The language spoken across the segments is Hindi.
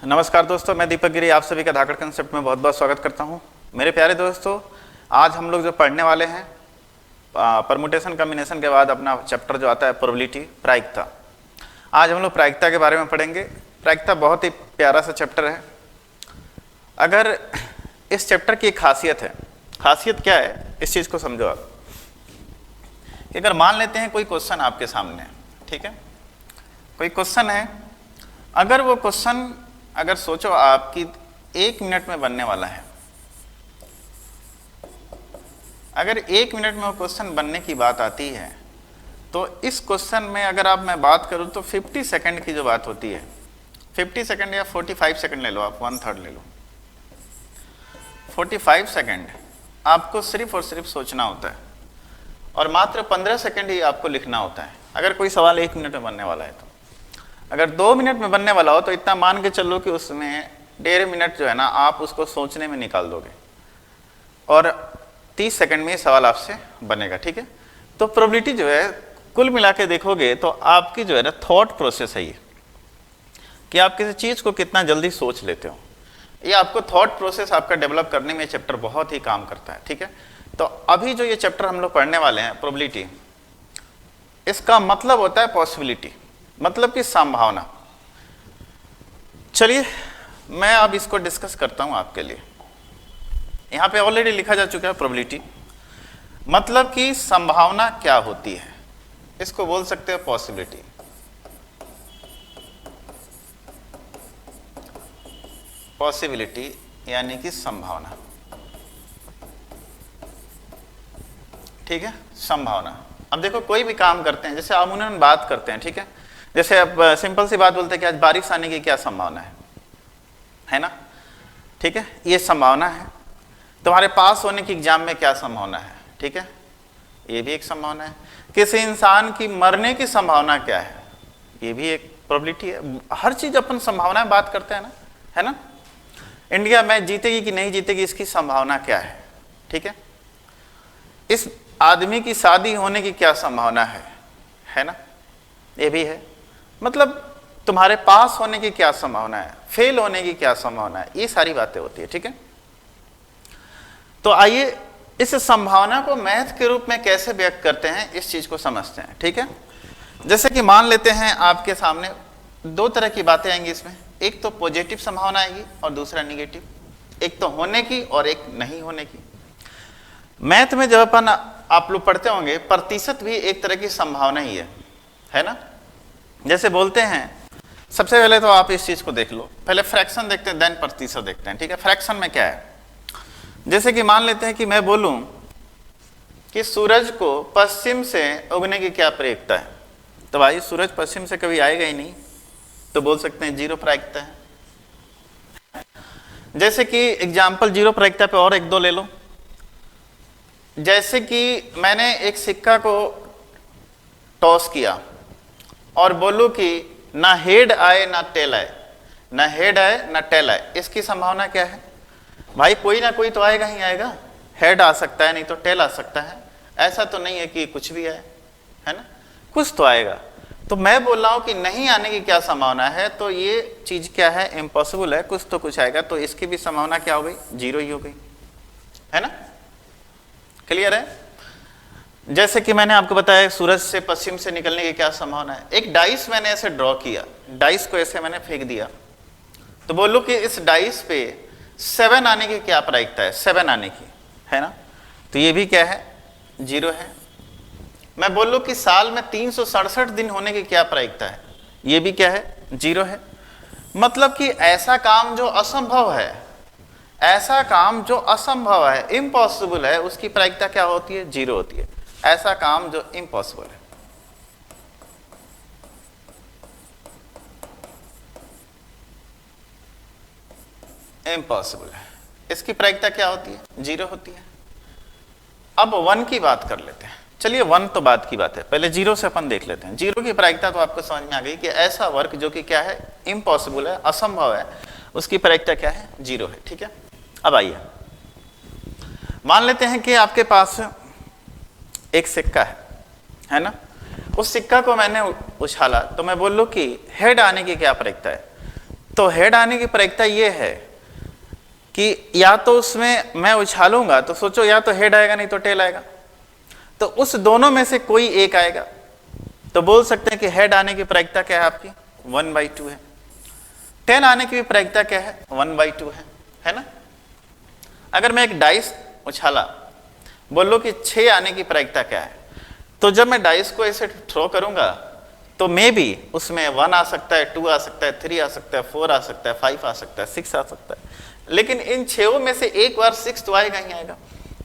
नमस्कार दोस्तों, मैं दीपक गिरी आप सभी का धाकड़ कंसेप्ट में बहुत बहुत स्वागत करता हूं। मेरे प्यारे दोस्तों, आज हम लोग जो पढ़ने वाले हैं परमुटेशन कॉम्बिनेशन के बाद अपना चैप्टर जो आता है प्रोबेबिलिटी, प्रायिकता। आज हम लोग प्रायिकता के बारे में पढ़ेंगे। प्रायिकता बहुत ही प्यारा सा चैप्टर है। अगर इस चैप्टर की एक खासियत है, खासियत क्या है इस चीज़ को समझो आप, कि अगर मान लेते हैं कोई क्वेश्चन आपके सामने, ठीक है, कोई क्वेश्चन है, अगर वो क्वेश्चन अगर सोचो आपकी 1 मिनट में बनने वाला है, अगर 1 मिनट में वो क्वेश्चन बनने की बात आती है, तो इस क्वेश्चन में अगर मैं बात करूं तो 50 सेकंड की जो बात होती है, 50 सेकंड या 45 सेकंड ले लो आप, 1/3 ले लो, 45 सेकंड आपको सिर्फ और सिर्फ सोचना होता है और मात्र 15 सेकंड ही आपको लिखना होता है। अगर कोई सवाल 1 मिनट में बनने वाला है तो अगर 2 मिनट में बनने वाला हो तो इतना मान के चलो कि उसमें 1.5 मिनट जो है ना आप उसको सोचने में निकाल दोगे और 30 सेकंड में ये सवाल आपसे बनेगा, ठीक है। तो प्रोबेबिलिटी जो है कुल मिला के देखोगे तो आपकी जो है ना थॉट प्रोसेस है ये, कि आप किसी चीज़ को कितना जल्दी सोच लेते हो। ये आपको थॉट प्रोसेस आपका डेवलप करने में चैप्टर बहुत ही काम करता है, ठीक है। तो अभी जो ये चैप्टर हम लोग पढ़ने वाले हैं प्रोबेबिलिटी, इसका मतलब होता है पॉसिबिलिटी, मतलब कि संभावना। चलिए मैं अब इसको डिस्कस करता हूं आपके लिए। यहां पे ऑलरेडी लिखा जा चुका है प्रोबेबिलिटी, मतलब कि संभावना क्या होती है, इसको बोल सकते हैं पॉसिबिलिटी। पॉसिबिलिटी यानी कि संभावना, ठीक है, संभावना। अब देखो कोई भी काम करते हैं, जैसे अमूमन बात करते हैं, ठीक है, जैसे अब सिंपल सी बात बोलते हैं कि आज बारिश आने की क्या संभावना है ना, ठीक है, ये संभावना है। तुम्हारे पास होने की एग्जाम में क्या संभावना है, ठीक है, ये भी एक संभावना है। किसी इंसान की मरने की संभावना क्या है, ये भी एक प्रोबेबिलिटी है। हर चीज अपन संभावना बात करते हैं ना, है ना। इंडिया मैच जीतेगी कि नहीं जीतेगी इसकी संभावना क्या है, ठीक है। इस आदमी की शादी होने की क्या संभावना है ना, ये भी है। मतलब तुम्हारे पास होने की क्या संभावना है, फेल होने की क्या संभावना है, ये सारी बातें होती है, ठीक है। तो आइए इस संभावना को मैथ के रूप में कैसे व्यक्त करते हैं इस चीज को समझते हैं, ठीक है। जैसे कि मान लेते हैं आपके सामने 2 तरह की बातें आएंगी इसमें, एक तो पॉजिटिव संभावना आएगी और दूसरा निगेटिव, एक तो होने की और एक नहीं होने की। मैथ में जब अपन आप लोग पढ़ते होंगे, प्रतिशत भी एक तरह की संभावना ही है ना। जैसे बोलते हैं, सबसे पहले तो आप इस चीज को देख लो, पहले फ्रैक्शन देखते हैं देन प्रतिशत देखते हैं, ठीक है। फ्रैक्शन में क्या है, जैसे कि मान लेते हैं कि मैं बोलूं कि सूरज को पश्चिम से उगने की क्या प्रायिकता है, तो भाई सूरज पश्चिम से कभी आएगा ही नहीं, तो बोल सकते हैं 0 प्रायिकता है। जैसे कि एग्जाम्पल 0 प्रायिकता पे और 1-2 ले लो। जैसे कि मैंने एक सिक्का को टॉस किया और बोलूं कि ना हेड आए ना टेल आए, ना हेड आए ना टेल आए, इसकी संभावना क्या है भाई, कोई ना कोई तो आएगा ही आएगा। हेड आ सकता है, नहीं तो टेल आ सकता है, ऐसा तो नहीं है कि कुछ भी आए, है ना, कुछ तो आएगा। तो मैं बोल रहा हूं कि नहीं आने की क्या संभावना है, तो ये चीज क्या है, इम्पॉसिबल है, कुछ तो कुछ आएगा, तो इसकी भी संभावना क्या हो गई, 0 ही हो गई, है ना। क्लियर है। जैसे कि मैंने आपको बताया सूरज से पश्चिम से निकलने की क्या संभावना है। एक डाइस मैंने ऐसे ड्रॉ किया, डाइस को ऐसे मैंने फेंक दिया, तो बोलो कि इस डाइस पे 7 आने की क्या प्रायिकता है, 7 आने की, है ना, तो ये भी क्या है, 0 है। मैं बोलूं कि साल में 367 दिन होने की क्या प्रायिकता है, ये भी क्या है, 0 है। मतलब कि ऐसा काम जो असंभव है, ऐसा काम जो असंभव है, इम्पॉसिबल है, उसकी प्रायिकता क्या होती है, 0 होती है। ऐसा काम जो इम्पॉसिबल है, इम्पॉसिबल है, इसकी प्रायिकता क्या होती है, 0 होती है। अब 1 की बात कर लेते हैं। चलिए 1 तो बात की बात है, पहले 0 से अपन देख लेते हैं। 0 की प्रायिकता तो आपको समझ में आ गई कि ऐसा वर्क जो कि क्या है, इम्पॉसिबल है, असंभव है, उसकी प्रायिकता क्या है, 0 है, ठीक है। अब आइए मान लेते हैं कि आपके पास एक सिक्का है ना, उस सिक्का को मैंने उछाला, तो मैं बोल लूं कि हेड आने की क्या प्रायिकता है, तो हेड आने की प्रायिकता ये है कि या तो उसमें मैं उछालूंगा तो सोचो या तो हेड आएगा नहीं तो टेल आएगा, तो उस दोनों में से कोई एक आएगा। तो बोल सकते हैं कि हेड आने की प्रायिकता क्या है आपकी 1/2 है, टेल आने की भी प्रायिकता क्या है 1/2 है ना। अगर मैं एक डाइस उछाला, बोलो कि 6 आने की प्रायिकता क्या है, तो जब मैं डाइस को ऐसे थ्रो करूंगा तो मे बी उसमें 1 आ सकता है, 2 आ सकता है, 3 आ सकता है, 4 आ सकता है, 5 आ सकता है, 6 आ सकता है, लेकिन इन 6 में से एक बार 6 तो आएगा ही आएगा।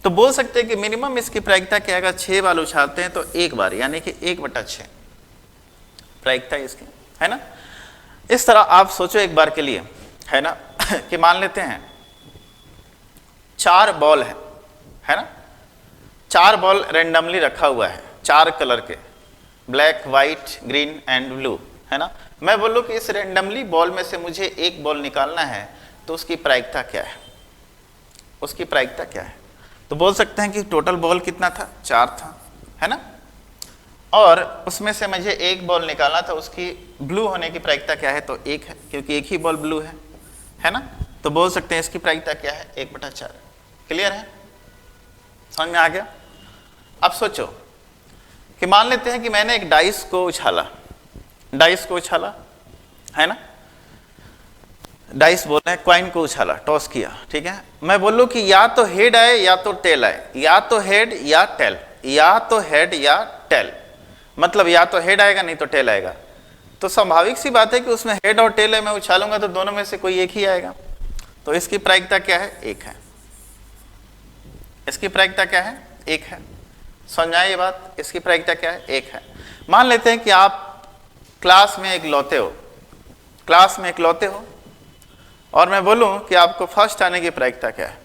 तो बोल सकते हैं कि मिनिमम इसकी प्रायिकता क्या आएगा, 6 बार उछालते हैं तो एक बार, यानी कि 1/6 प्रायिकता इसकी, है ना। इस तरह आप सोचो एक बार के लिए, है ना कि मान लेते हैं 4 बॉल है ना, 4 बॉल रेंडमली रखा हुआ है, 4 कलर के, black, white, green and blue, है ना। मैं बोलूँ कि इस रेंडमली बॉल में से मुझे एक बॉल निकालना है, तो उसकी प्रायिकता क्या है, उसकी प्रायिकता क्या है। तो बोल सकते हैं कि टोटल बॉल कितना था, 4 था, है ना, और उसमें से मुझे एक बॉल निकालना था, उसकी ब्लू होने की प्रायिकता क्या है, तो 1 है, क्योंकि एक ही बॉल ब्लू है ना। तो बोल सकते हैं इसकी प्रायिकता क्या है 1/4। क्लियर है, समझ में आ गया। अब सोचो कि मान लेते हैं कि मैंने एक डाइस को उछाला, है ना, डाइस बोल रहे हैं, कॉइन को उछाला, टॉस किया, ठीक है। मैं बोलूं कि या तो हेड आए या तो टेल आए, या तो हेड या टेल, या तो हेड या टेल, मतलब या तो हेड आएगा नहीं तो टेल आएगा। तो स्वाभाविक सी बात है कि उसमें हेड और टेल है, मैं उछालूंगा तो दोनों में से कोई एक ही आएगा। तो इसकी प्रायिकता क्या है, 1 है, इसकी प्रायिकता क्या है, 1 है। समझाए ये बात, इसकी प्रायिकता क्या है, 1 है। मान लेते हैं कि आप क्लास में इकलौते हो, और मैं बोलूं कि आपको फर्स्ट आने की प्रायिकता क्या है,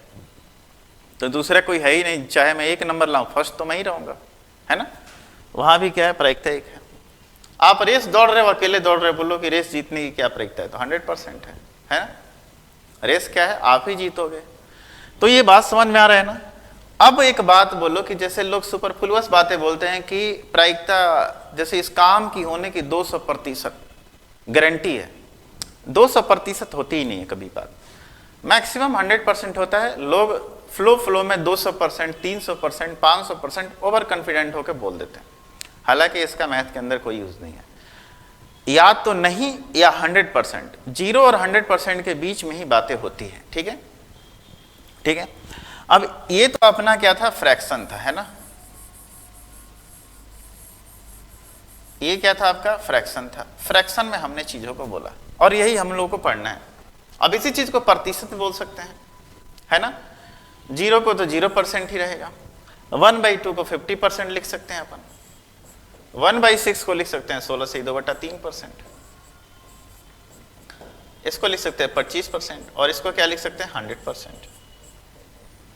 तो दूसरा कोई है ही नहीं, चाहे मैं 1 नंबर लाऊं फर्स्ट तो मैं ही रहूंगा, है ना। वहां भी क्या है, प्रायिकता 1 है। आप रेस दौड़ रहे हो, अकेले दौड़ रहे हो, बोलो कि रेस जीतने की क्या प्रायिकता है, तो 100% है ना। रेस क्या है, आप ही जीतोगे। तो ये बात समझ में आ रहा है ना। अब एक बात बोलो कि जैसे लोग सुपरफ्लुअस बातें बोलते हैं कि प्रायिकता जैसे इस काम की होने की 200% गारंटी है, 200% होती ही नहीं है कभी बात, मैक्सिमम 100% होता है। लोग फ्लो में 200%, 300%, 500% ओवर कॉन्फिडेंट होकर बोल देते हैं, हालांकि इसका मैथ के अंदर कोई यूज नहीं है। या तो नहीं या 100%, 0 और 100% के बीच में ही बातें होती है, ठीक है। अब ये तो अपना क्या था, फ्रैक्शन था, है ना, ये क्या था आपका, फ्रैक्शन था। फ्रैक्शन में हमने चीजों को बोला और यही हम लोगों को पढ़ना है। अब इसी चीज को प्रतिशत बोल सकते हैं, है ना। 0 को तो 0% ही रहेगा, 1/2 को 50% लिख सकते हैं अपन, 1/6 को लिख सकते हैं 16 से 2/3%, इसको लिख सकते हैं 25%, और इसको क्या लिख सकते हैं 100%।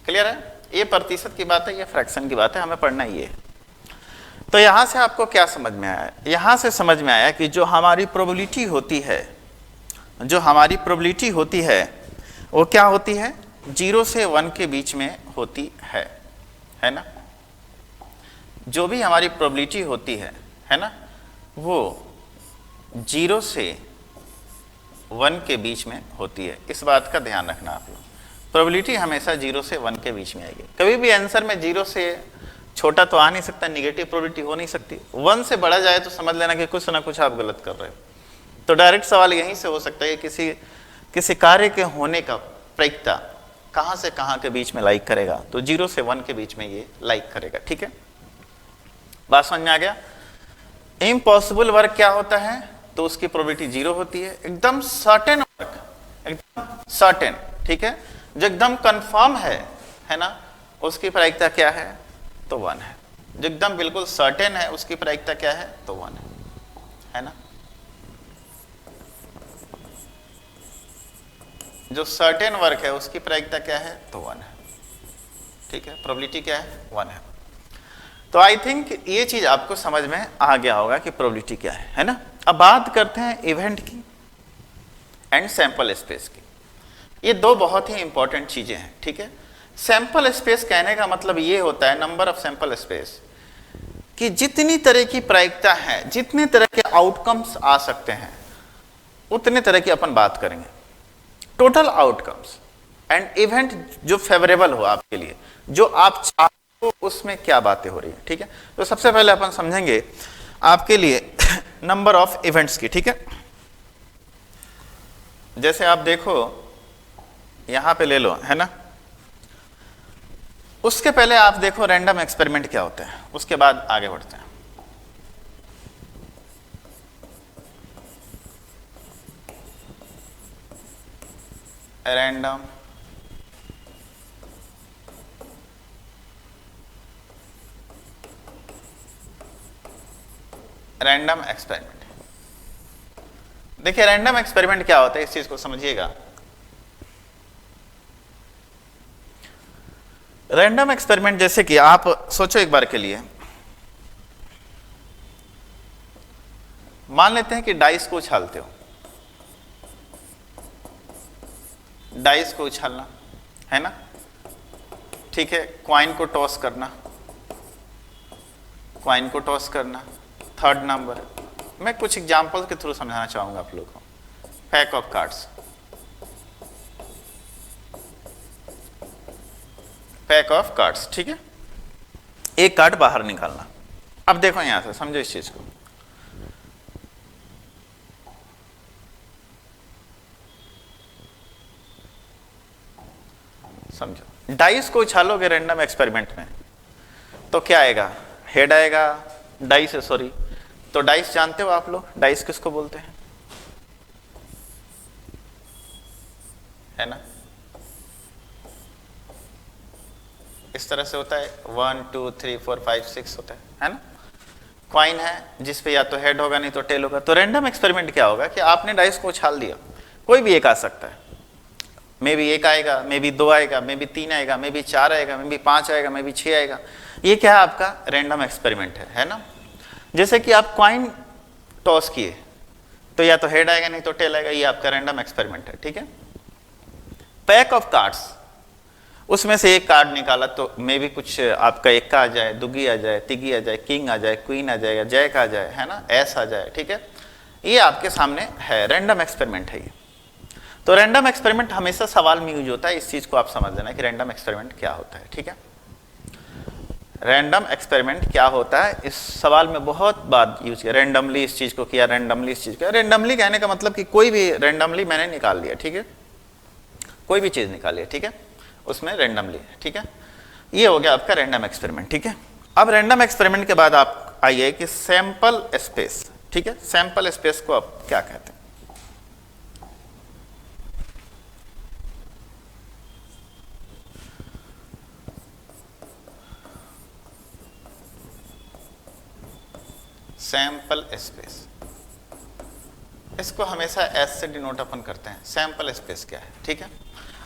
क्लियर है, ये प्रतिशत की बात है, ये फ्रैक्शन की बात है, हमें पढ़ना ये है। तो यहां से आपको क्या समझ में आया, यहां से समझ में आया कि जो हमारी प्रोबेबिलिटी होती है, वो क्या होती है, 0 से 1 के बीच में होती है ना। जो भी हमारी प्रोबेबिलिटी होती है ना, वो 0 से 1 के बीच में होती है। इस बात का ध्यान रखना आप लोग, प्रोबेबिलिटी हमेशा 0 से 1 के बीच में आएगी। कभी भी आंसर में 0 से छोटा तो आ नहीं सकता, नेगेटिव प्रोबेबिलिटी हो नहीं सकती। 1 से बढ़ा जाए तो समझ लेना कि कुछ ना कुछ आप गलत कर रहे हो। तो डायरेक्ट सवाल यहीं से हो सकता है, किसी कार्य के होने का प्रायिकता कहां से कहां के बीच में लाइक करेगा, तो 0 से 1 के बीच में ये लाइक करेगा, ठीक है। बात समझ में आ गया। इम्पॉसिबल वर्क क्या होता है, तो उसकी प्रोबेबिलिटी 0 होती है। एकदम सर्टेन वर्क, एकदम सर्टेन, ठीक है, जो एकदम कंफर्म है ना, उसकी प्रायिकता क्या है, तो 1 है। जो एकदम बिल्कुल सर्टेन है उसकी प्रायिकता क्या है, तो 1 है ना। जो सर्टेन वर्क है उसकी प्रायिकता क्या है, तो 1 है, ठीक है। प्रोबेबिलिटी क्या है, 1 है। तो आई थिंक ये चीज आपको समझ में आ गया होगा कि प्रोबेबिलिटी क्या है ना। अब बात करते हैं इवेंट की एंड सैंपल स्पेस की। ये 2 बहुत ही इंपॉर्टेंट चीजें हैं, ठीक है। सैंपल स्पेस कहने का मतलब ये होता है, नंबर ऑफ सैंपल स्पेस, कि जितनी तरह की प्रायिकता है, जितने तरह के आउटकम्स आ सकते हैं, उतने तरह की अपन बात करेंगे। टोटल आउटकम्स एंड इवेंट जो फेवरेबल हो आपके लिए, जो आप चाहते हो, उसमें क्या बातें हो रही है, ठीक है। तो सबसे पहले अपन समझेंगे आपके लिए नंबर ऑफ इवेंट्स की, ठीक है। जैसे आप देखो यहां पे ले लो, है ना। उसके पहले आप देखो रैंडम एक्सपेरिमेंट क्या होता है, उसके बाद आगे बढ़ते हैं। Random experiment. देखिए रैंडम एक्सपेरिमेंट क्या होता है, इस चीज को समझिएगा। रैंडम एक्सपेरिमेंट जैसे कि आप सोचो एक बार के लिए, मान लेते हैं कि डाइस को उछालते हो, डाइस को उछालना है ना, ठीक है। क्वाइन को टॉस करना, क्वाइन को टॉस करना, थर्ड नंबर। मैं कुछ एग्जांपल के थ्रू समझाना चाहूंगा आप लोगों को। Pack of cards, pack of cards, ठीक है। एक कार्ड बाहर निकालना। अब देखो यहां से समझो इस चीज को। समझो डाइस को उछालोगे रैंडम एक्सपेरिमेंट में तो क्या आएगा, हेड आएगा, डाइस है सॉरी। तो डाइस जानते हो आप लोग, डाइस किसको बोलते हैं, है ना। इस तरह से होता है 1 2 3 4 5 6 होता है ना। क्वाइन है जिसपे या तो हेड होगा नहीं तो टेल होगा। तो रैंडम एक्सपेरिमेंट क्या होगा कि आपने डाइस को उछाल दिया, कोई भी एक आ सकता है, मे बी एक आएगा, मे बी 2 आएगा, मे बी 3 आएगा, मे बी 4 आएगा, मे बी 5 आएगा, मे बी 6 आएगा। ये क्या है, आपका रैंडम एक्सपेरिमेंट है ना। जैसे कि आप क्वाइन टॉस किए तो या तो हेड आएगा नहीं तो टेल आएगा, ये आपका रैंडम एक्सपेरिमेंट है, ठीक है। पैक ऑफ कार्ड्स, उसमें से एक कार्ड निकाला तो मे भी कुछ आपका एक्का आ जाए, दुगी आ जाए, तिगी आ जाए, किंग आ जाए, क्वीन आ जाएगा, जैक आ जाए, है ना, एस आ जाए, ठीक है। ये आपके सामने है, रैंडम एक्सपेरिमेंट है ये। तो रैंडम एक्सपेरिमेंट हमेशा सवाल में यूज होता है, इस चीज को आप समझ लेना कि रैंडम एक्सपेरिमेंट क्या होता है, ठीक है। रैंडम एक्सपेरिमेंट क्या होता है, इस सवाल में बहुत बार यूज किया। रैंडमली इस चीज को किया, रैंडमली इस चीज को। रैंडमली कहने का मतलब कि कोई भी रैंडमली मैंने निकाल लिया, ठीक है, कोई भी चीज निकाली है, ठीक है, उसमें रैंडमली, ठीक है। ये हो गया आपका रैंडम एक्सपेरिमेंट, ठीक है। अब रैंडम एक्सपेरिमेंट के बाद आप आइए कि सैंपल स्पेस, ठीक है। सैंपल स्पेस को आप क्या कहते हैं, सैंपल स्पेस। इसको हमेशा एस से डिनोट अपन करते हैं। सैंपल स्पेस क्या है, ठीक है।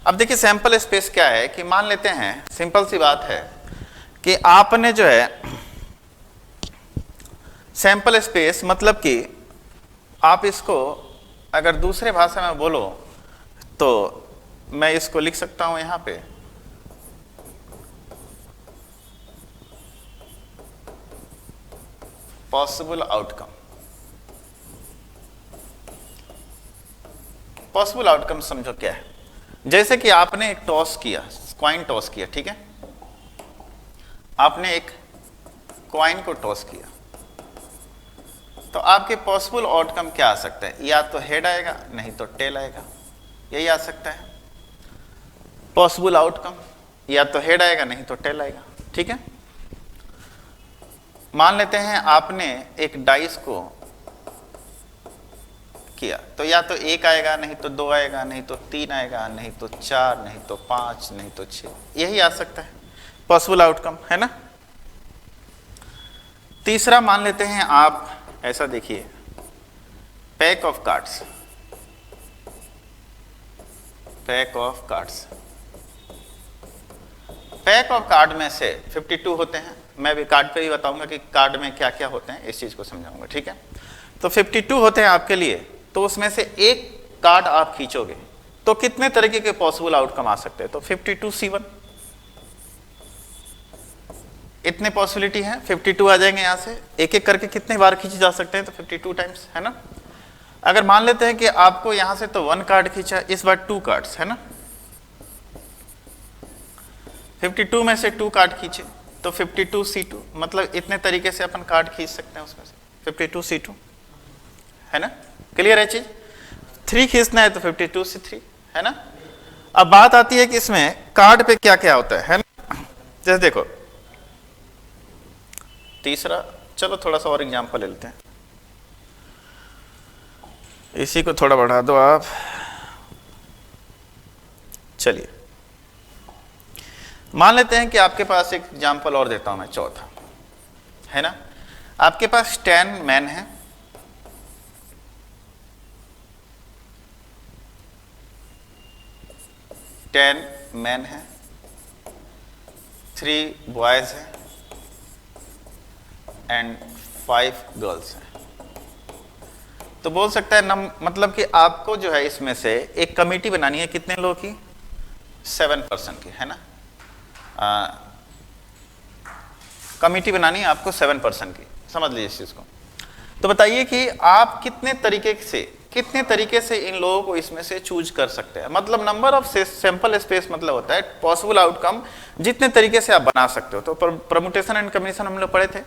अब देखिए सैंपल स्पेस क्या है कि मान लेते हैं, सिंपल सी बात है कि आपने जो है सैंपल स्पेस मतलब कि आप इसको अगर दूसरे भाषा में बोलो तो मैं इसको लिख सकता हूं यहां पे पॉसिबल आउटकम। पॉसिबल आउटकम समझो क्या है। जैसे कि आपने एक टॉस किया, क्वाइन टॉस किया, ठीक है। आपने एक क्वाइन को टॉस किया तो आपके पॉसिबल आउटकम क्या आ सकता है, या तो हेड आएगा नहीं तो टेल आएगा, यही आ सकता है पॉसिबल आउटकम। या तो हेड आएगा नहीं तो टेल आएगा, ठीक है। मान लेते हैं आपने एक डाइस को किया तो या तो 1 आएगा नहीं तो 2 आएगा नहीं तो 3 आएगा नहीं तो 4 नहीं तो 5 नहीं तो 6, यही आ सकता है पॉसिबल आउटकम, है ना। तीसरा मान लेते हैं आप ऐसा देखिए, pack of cards, pack of cards. Pack of card में से 52 होते हैं। मैं भी कार्ड पे ही बताऊंगा कि कार्ड में क्या क्या होते हैं, इस चीज को समझाऊंगा, ठीक है। तो 52 होते हैं आपके लिए, तो उसमें से एक कार्ड आप खींचोगे तो कितने तरीके के पॉसिबल आउटकम आ सकते हैं, तो 52C1 इतने पॉसिबिलिटी है, 52 आ जाएंगे यहां से। एक एक करके कितने बार खींचे जा सकते हैं, तो 52 टाइम्स, है ना। अगर मान लेते हैं कि आपको यहां से तो 1 कार्ड खींचा, इस बार 2 कार्ड्स है ना, 52 में से 2 कार्ड खींचे तो 52C2, मतलब इतने तरीके से अपन कार्ड खींच सकते हैं उसमें से 52C2, है ना, क्लियर है चीज। 3 खींचना है तो 52C3, है ना। अब बात आती है कि इसमें कार्ड पे क्या क्या होता है ना। जैसे देखो तीसरा, चलो थोड़ा सा और एग्जांपल ले लेते हैं, इसी को थोड़ा बढ़ा दो आप, चलिए मान लेते हैं कि आपके पास एक एग्जांपल और देता हूं मैं, चौथा, है ना। आपके पास 10 मैन है, 10 मैन है, 3 बॉयज है एंड 5 गर्ल्स हैं। तो बोल सकता है मतलब कि आपको जो है इसमें से एक कमेटी बनानी है, कितने लोगों की, 7% की, है ना। कमेटी बनानी है आपको 7% की, समझ लीजिए इस चीज को। तो बताइए कि आप कितने तरीके से इन लोगों को इसमें से चूज कर सकते हैं। मतलब नंबर ऑफ सैंपल स्पेस मतलब होता है पॉसिबल आउटकम, जितने तरीके से आप बना सकते हो। तो परमुटेशन एंड कॉम्बिनेशन हम लोग पढ़े थे,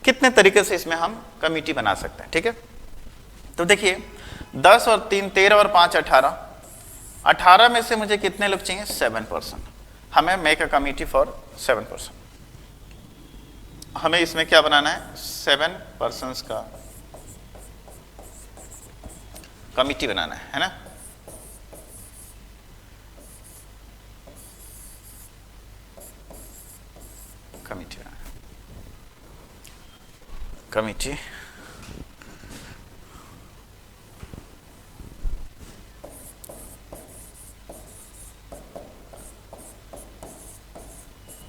कितने तरीके से इसमें हम कमेटी बना सकते हैं, ठीक है। तो देखिए 10 और 3 13 और 5 18, 18 में से मुझे कितने लोग चाहिए, 7%। हमें मेक अ कमेटी फॉर 7%। हमें इसमें क्या बनाना है, 7% का कमेटी बनाना है ना। कमेटी बनाना, कमेटी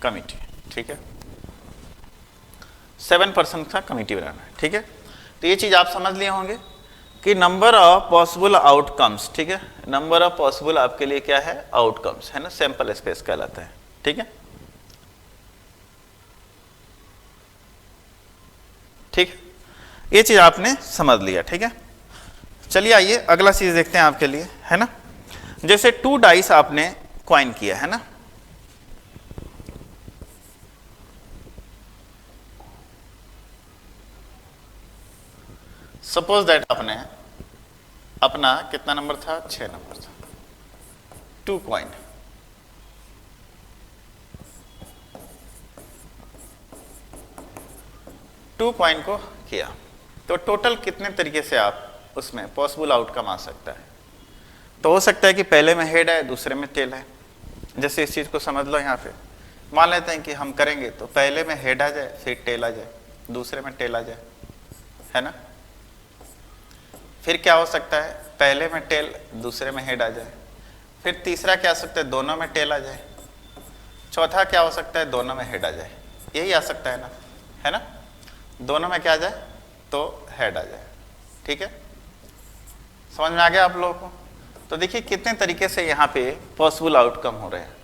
कमेटी, ठीक है, 7% का कमेटी बनाना है, ठीक है। तो ये चीज आप समझ लिए होंगे कि नंबर ऑफ पॉसिबल आउटकम्स, ठीक है, नंबर ऑफ पॉसिबल आपके लिए क्या है, आउटकम्स, है ना, सैंपल स्पेस कहलाता है, ठीक है। ठीक, ये चीज आपने समझ लिया, ठीक है। चलिए आइए अगला चीज देखते हैं आपके लिए, है ना। जैसे 2 डाइस आपने क्वाइन किया, है ना। सपोज दैट आपने अपना कितना नंबर था, 6 नंबर था, 2 कॉइन, को किया, तो टोटल कितने तरीके से आप उसमें पॉसिबल आउटकम आ सकता है। तो हो सकता है कि पहले में हेड है, दूसरे में टेल है। जैसे इस चीज को समझ लो, यहाँ पे मान लेते हैं कि हम करेंगे तो पहले में हेड आ जाए, फिर टेल आ जाए, दूसरे में टेल आ जाए, है ना। फिर क्या हो सकता है, पहले में टेल, दूसरे में हेड आ जाए। फिर तीसरा क्या हो सकता है, दोनों में टेल आ जाए। चौथा क्या हो सकता है, दोनों में हेड आ जाए। यही आ सकता है ना, है ना, दोनों में क्या आ जाए, तो हेड आ जाए, ठीक है। समझ में आ गया आप लोगों को। तो देखिए कितने तरीके से यहाँ पे पॉसिबल आउटकम हो रहे हैं।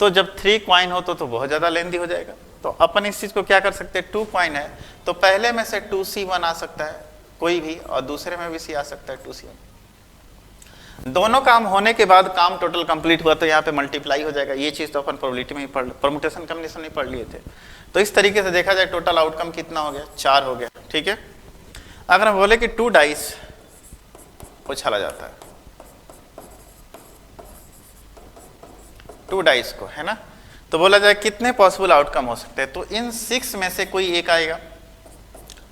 तो जब 3 कॉइन हो तो बहुत ज्यादा लेंदी हो जाएगा। तो अपन इस चीज को क्या कर सकते हैं, 2 कॉइन है तो पहले में से 2C1 आ सकता है कोई भी, और दूसरे में भी C आ सकता है 2C1। दोनों काम होने के बाद काम टोटल कंप्लीट हुआ तो यहाँ पे मल्टीप्लाई हो जाएगा। ये चीज तो अपन प्रोबेबिलिटी में ही पढ़, परमुटेशन कॉम्बिनेशन नहीं पढ़ लिए थे। तो इस तरीके से देखा जाए टोटल आउटकम कितना हो गया, 4 हो गया, ठीक है। अगर हम बोले कि 2 डाइस उछाला जाता है, 2 डाइस को, है ना, तो बोला जाए कितने पॉसिबल आउटकम हो सकते हैं। तो इन 6 में से कोई एक आएगा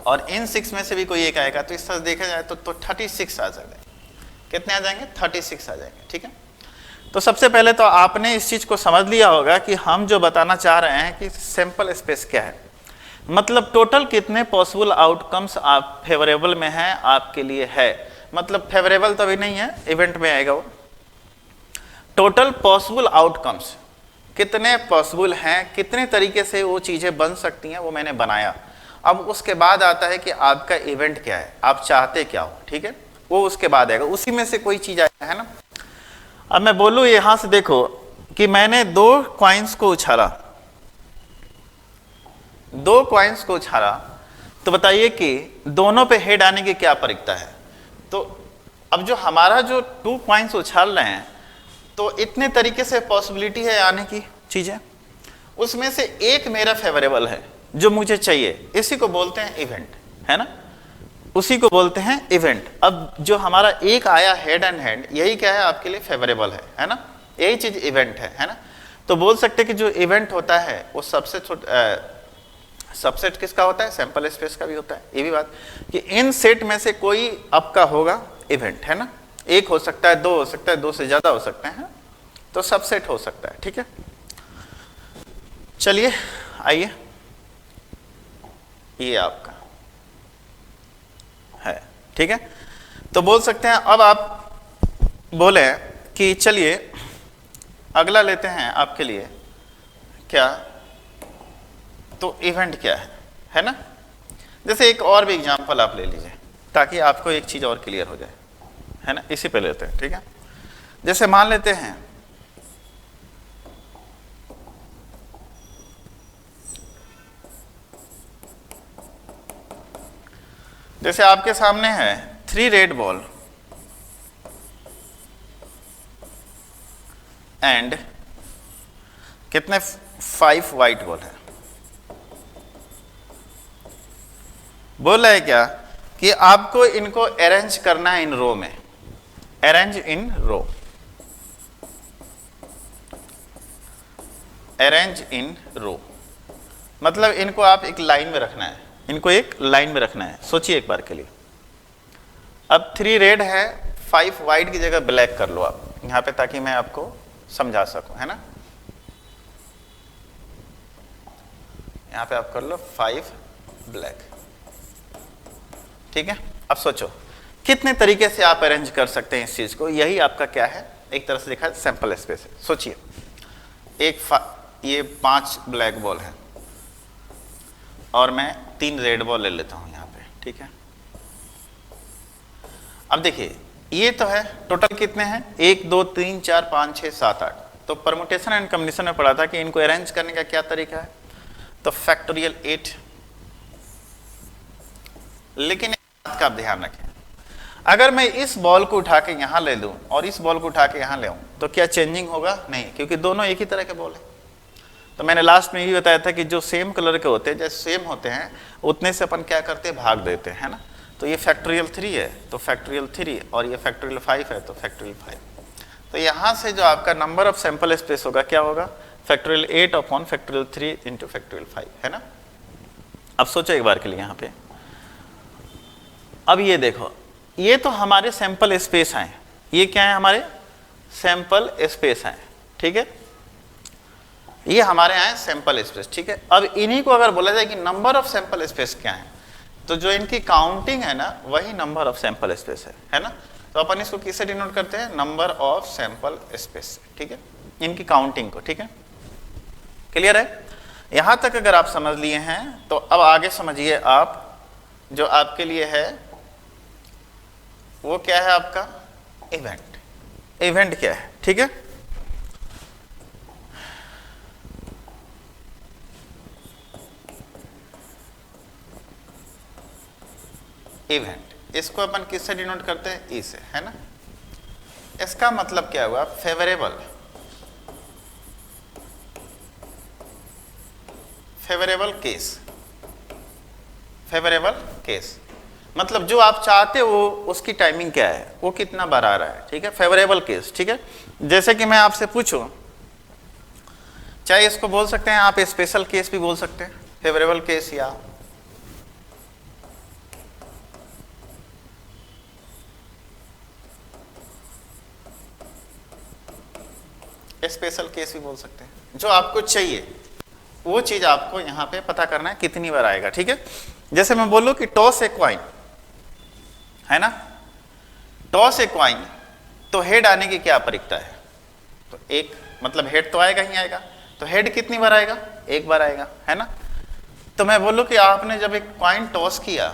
और इन 6 में से भी कोई एक आएगा। तो इस तरह देखा जाए तो 36 आ जाएंगे। कितने आ जाएंगे, 36 आ जाएंगे, ठीक है। तो सबसे पहले तो आपने इस चीज को समझ लिया होगा कि हम जो बताना चाह रहे हैं कि सैंपल स्पेस क्या है, मतलब टोटल कितने पॉसिबल आउटकम्स आप फेवरेबल में हैं, आपके लिए है। मतलब फेवरेबल तो अभी नहीं है, इवेंट में आएगा वो। टोटल पॉसिबल आउटकम्स कितने पॉसिबल हैं, कितने तरीके से वो चीजें बन सकती हैं, वो मैंने बनाया। अब उसके बाद आता है कि आपका इवेंट क्या है, आप चाहते क्या हो, ठीक है, वो उसके बाद आएगा। उसी में से कोई चीज आएगा, है ना। अब मैं बोलूं यहां से देखो कि मैंने 2 कॉइन्स को उछाला, 2 कॉइन्स को उछाला, तो बताइए कि दोनों पे हेड आने की क्या प्रक्रिया है। तो अब जो हमारा जो 2 कॉइन्स उछाल रहे हैं, तो इतने तरीके से पॉसिबिलिटी है आने की चीजें, उसमें से एक मेरा फेवरेबल है जो मुझे चाहिए, इसी को बोलते हैं इवेंट, है ना, उसी को बोलते हैं इवेंट। अब जो हमारा एक आया हेड एंड हेड, यही क्या है आपके लिए फेवरेबल है ना, यही चीज इवेंट है ना। तो बोल सकते कि जो इवेंट होता है वो सबसे सबसेट किसका होता है, सैंपल स्पेस का भी होता है। ये भी बात कि इन सेट में से कोई आपका होगा इवेंट, है ना, एक हो सकता है, दो हो सकता है, दो से ज्यादा हो सकते हैं, तो सबसेट हो सकता है, ठीक है। चलिए आइए, ये आपका है, ठीक है। तो बोल सकते हैं, अब आप बोले कि चलिए अगला लेते हैं आपके लिए क्या, तो इवेंट क्या है ना। जैसे एक और भी एग्जांपल आप ले लीजिए ताकि आपको एक चीज और क्लियर हो जाए, है ना। इसी पे लेते हैं, ठीक है। जैसे मान लेते हैं जैसे आपके सामने है 3 रेड बॉल एंड कितने 5 वाइट बॉल है। बोल रहा है क्या कि आपको इनको अरेंज करना है इन रो में, arrange in row, arrange in रो मतलब इनको आप एक लाइन में रखना है, इनको एक लाइन में रखना है। सोचिए एक बार के लिए, अब 3 रेड है, 5 वाइट की जगह ब्लैक कर लो आप यहां पे, ताकि मैं आपको समझा सकूं, है ना। यहां पे आप कर लो 5 ब्लैक, ठीक है। अब सोचो कितने तरीके से आप अरेंज कर सकते हैं इस चीज को, यही आपका क्या है, एक तरह से देखा सैंपल स्पेस है। सोचिए ये 5 ब्लैक बॉल है और मैं 3 रेड बॉल ले लेता हूं यहां पे, ठीक है। अब देखिए ये तो है, टोटल कितने हैं, 1 2 3 4 5 6 7 8। तो परमुटेशन एंड कॉम्बिनेशन में पढ़ा था कि इनको अरेंज करने का क्या तरीका है, तो फैक्टोरियल 8। लेकिन बात का आप ध्यान रखें, अगर मैं इस बॉल को उठा के यहां ले लूं और इस बॉल को उठा के यहां ले आऊं, तो क्या चेंजिंग होगा, नहीं, क्योंकि दोनों एक ही तरह के बॉल है। तो मैंने लास्ट में ये बताया था कि जो सेम कलर के होते हैं, जैसे सेम होते हैं उतने से अपन क्या करते हैं, भाग देते हैं, है ना। तो ये फैक्टोरियल 3 है तो फैक्टोरियल 3, और ये फैक्टोरियल 5 है तो फैक्टोरियल 5। तो यहां से जो आपका नंबर ऑफ सैंपल स्पेस होगा क्या होगा, factorial 8 upon factorial 3 into factorial 5, है ना। अब सोचो एक बार के लिए यहां पे, अब ये देखो, ये तो हमारे सैंपल स्पेस हैं, ये क्या है, हमारे सैंपल स्पेस हैं, ठीक है। ये हमारे यहाँ सैंपल स्पेस, ठीक है। अब इन्हीं को अगर बोला जाए कि नंबर ऑफ सैंपल स्पेस क्या है, तो जो इनकी काउंटिंग है ना, वही नंबर ऑफ सैंपल स्पेस है ना। तो अपन इसको किससे डिनोट करते हैं, नंबर ऑफ सैंपल स्पेस, ठीक है, इनकी काउंटिंग को, ठीक है। क्लियर है, यहां तक अगर आप समझ लिए हैं तो अब आगे समझिए आप, जो आपके लिए है वो क्या है आपका इवेंट। इवेंट क्या है, ठीक है। इवेंट, इसको अपन किससे डिनोट करते हैं, ई से, है ना। इसका मतलब क्या हुआ, favourable, favourable case, favourable case मतलब जो आप चाहते हो उसकी टाइमिंग क्या है, वो कितना बार आ रहा है, ठीक है, फेवरेबल केस, ठीक है। जैसे कि मैं आपसे पूछूं, चाहे इसको बोल सकते हैं आप स्पेशल केस भी बोल सकते हैं, फेवरेबल केस या स्पेशल केस भी बोल सकते हैं। जो आपको चाहिए वो चीज आपको यहां पे पता करना है कितनी बार आएगा, ठीक है। जैसे मैं बोलूं कि टॉस ए क्वाइन, है ना, टॉस ए क्वाइन, तो हेड आने की क्या परिकता है, तो एक, मतलब हेड तो आएगा ही आएगा, तो हेड कितनी बार आएगा, एक बार आएगा, है ना। तो मैं बोलूं कि आपने जब एक क्वाइन टॉस किया,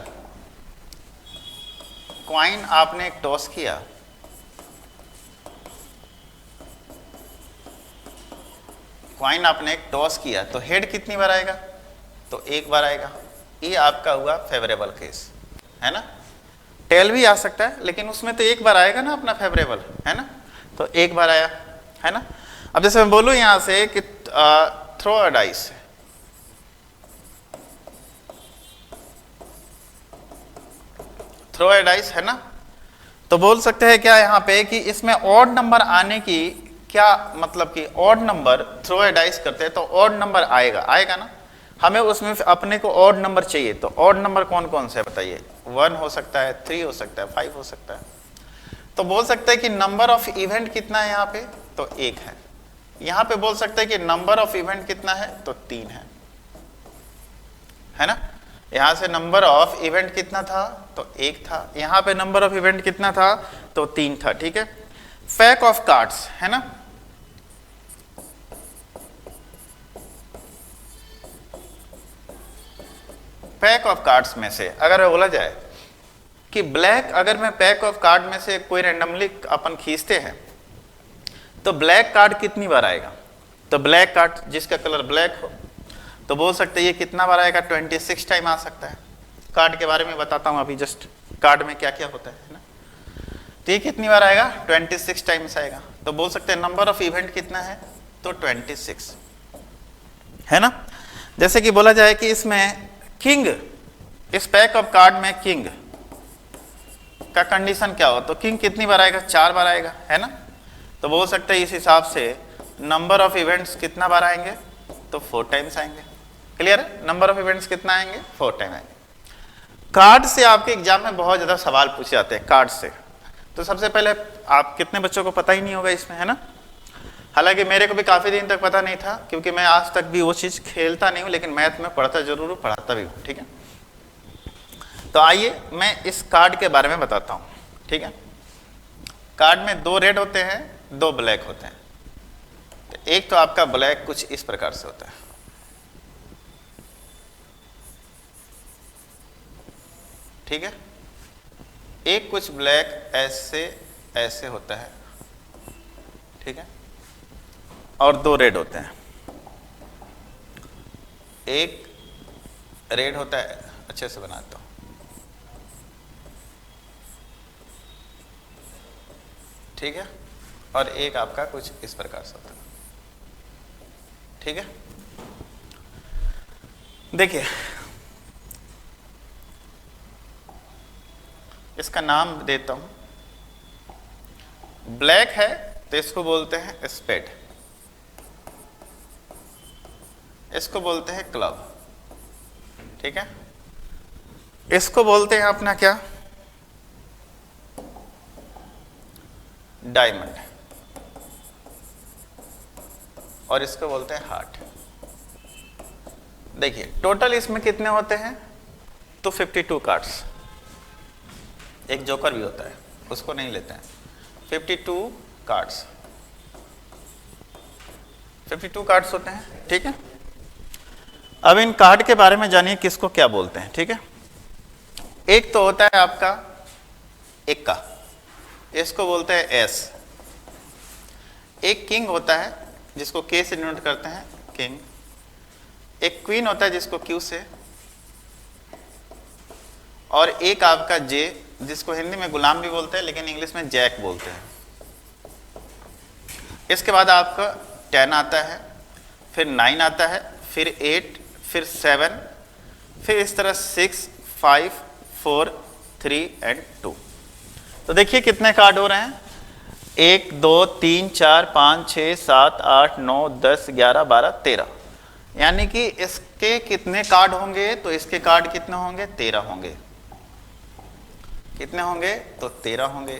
क्वाइन आपने एक टॉस किया, क्वाइन आपने एक टॉस किया, तो हेड कितनी बार आएगा, तो एक बार आएगा। ये आपका हुआ फेवरेबल केस, है ना। टेल भी आ सकता है, लेकिन उसमें तो एक बार आएगा ना अपना फेवरेबल, है ना, तो एक बार आया, है ना। अब जैसे मैं बोलूं यहां से कि throw a dice, throw a dice, है ना, तो बोल सकते हैं क्या यहाँ पे कि इसमें ऑड नंबर आने की क्या मतलब कि odd number throw a dice करते हैं तो ऑड नंबर आएगा, आएगा ना। हमें उसमें अपने को ऑड नंबर चाहिए, तो ऑड नंबर कौन कौन से बताइए, 1 हो सकता है, 3 हो सकता है, 5 हो सकता है। तो बोल सकते हैं कि नंबर ऑफ इवेंट कितना है यहाँ पे, तो 1 है। यहाँ पे बोल सकते हैं कि नंबर ऑफ इवेंट कितना है, तो 3 है ना। यहाँ से नंबर ऑफ इवेंट कितना था, तो 1 था। यहाँ पे नंबर ऑफ इवेंट कितना था, तो 3 था, ठीक है। पैक ऑफ कार्ड्स, है ना, पैक ऑफ कार्ड्स में से अगर बोला जाए कि ब्लैक, अगर मैं पैक ऑफ कार्ड में से कोई रैंडमली अपन खींचते हैं तो ब्लैक कार्ड कितनी बार आएगा, तो ब्लैक कार्ड जिसका कलर ब्लैक हो तो बोल सकते हैं ये कितना बार आएगा, 26 टाइम आ सकता है। कार्ड के बारे में बताता हूं अभी, जस्ट कार्ड में क्या क्या होता है ना। तो ये कितनी बार आएगा, 26 टाइम्स आएगा। तो बोल सकते हैं नंबर ऑफ इवेंट कितना है, तो 26, है ना। जैसे कि बोला जाए कि इसमें किंग, इस पैक ऑफ कार्ड में किंग का कंडीशन क्या हो, तो किंग कितनी बार आएगा, 4 बार आएगा, है ना। तो बोल सकते हैं इस हिसाब से नंबर ऑफ इवेंट्स कितना बार आएंगे, तो 4 टाइम्स आएंगे। क्लियर है, नंबर ऑफ इवेंट्स कितना आएंगे, 4 टाइम आएंगे। कार्ड से आपके एग्जाम में बहुत ज्यादा सवाल पूछे जाते हैं कार्ड से। तो सबसे पहले आप कितने बच्चों को पता ही नहीं होगा इसमें, है ना। हालांकि मेरे को भी काफी दिन तक पता नहीं था, क्योंकि मैं आज तक भी वो चीज खेलता नहीं हूं, लेकिन मैथ में पढ़ता जरूर हूं, पढ़ाता भी हूं, ठीक है। तो आइए मैं इस कार्ड के बारे में बताता हूं, ठीक है। कार्ड में 2 रेड होते हैं, 2 ब्लैक होते हैं। तो एक तो आपका ब्लैक कुछ इस प्रकार से होता है, ठीक है। एक कुछ ब्लैक ऐसे ऐसे होता है, ठीक है, और 2 रेड होते हैं। एक रेड होता है, अच्छे से बनाता हूं, ठीक है, और एक आपका कुछ इस प्रकार से होता है, ठीक है। देखिए इसका नाम देता हूं, ब्लैक है तो इसको बोलते हैं स्पेड, इसको बोलते हैं क्लब, ठीक है। इसको बोलते हैं अपना क्या, डायमंड, और इसको बोलते हैं हार्ट। देखिए टोटल इसमें कितने होते हैं, तो 52 कार्ड्स, एक जोकर भी होता है उसको नहीं लेते हैं। 52 कार्ड्स, 52 कार्ड्स होते हैं, ठीक है। अब इन कार्ड के बारे में जानिए किसको क्या बोलते हैं, ठीक है। एक तो होता है आपका एक्का, इसको बोलते हैं एस। एक किंग होता है जिसको के से डिनोट करते हैं, किंग। एक क्वीन होता है जिसको क्यू से, और एक आपका जे, जिसको हिंदी में गुलाम भी बोलते हैं लेकिन इंग्लिश में जैक बोलते हैं। इसके बाद आपका 10 आता है, फिर 9 आता है, फिर 8, फिर 7, फिर इस तरह 6, 5, 4, 3 एंड 2। तो देखिए कितने कार्ड हो रहे हैं, 1 2 3 4 5 6 7 8 9 10 11 12 13। यानी कि इसके कितने कार्ड होंगे, तो इसके कार्ड कितने होंगे, 13 होंगे। कितने होंगे, तो 13 होंगे।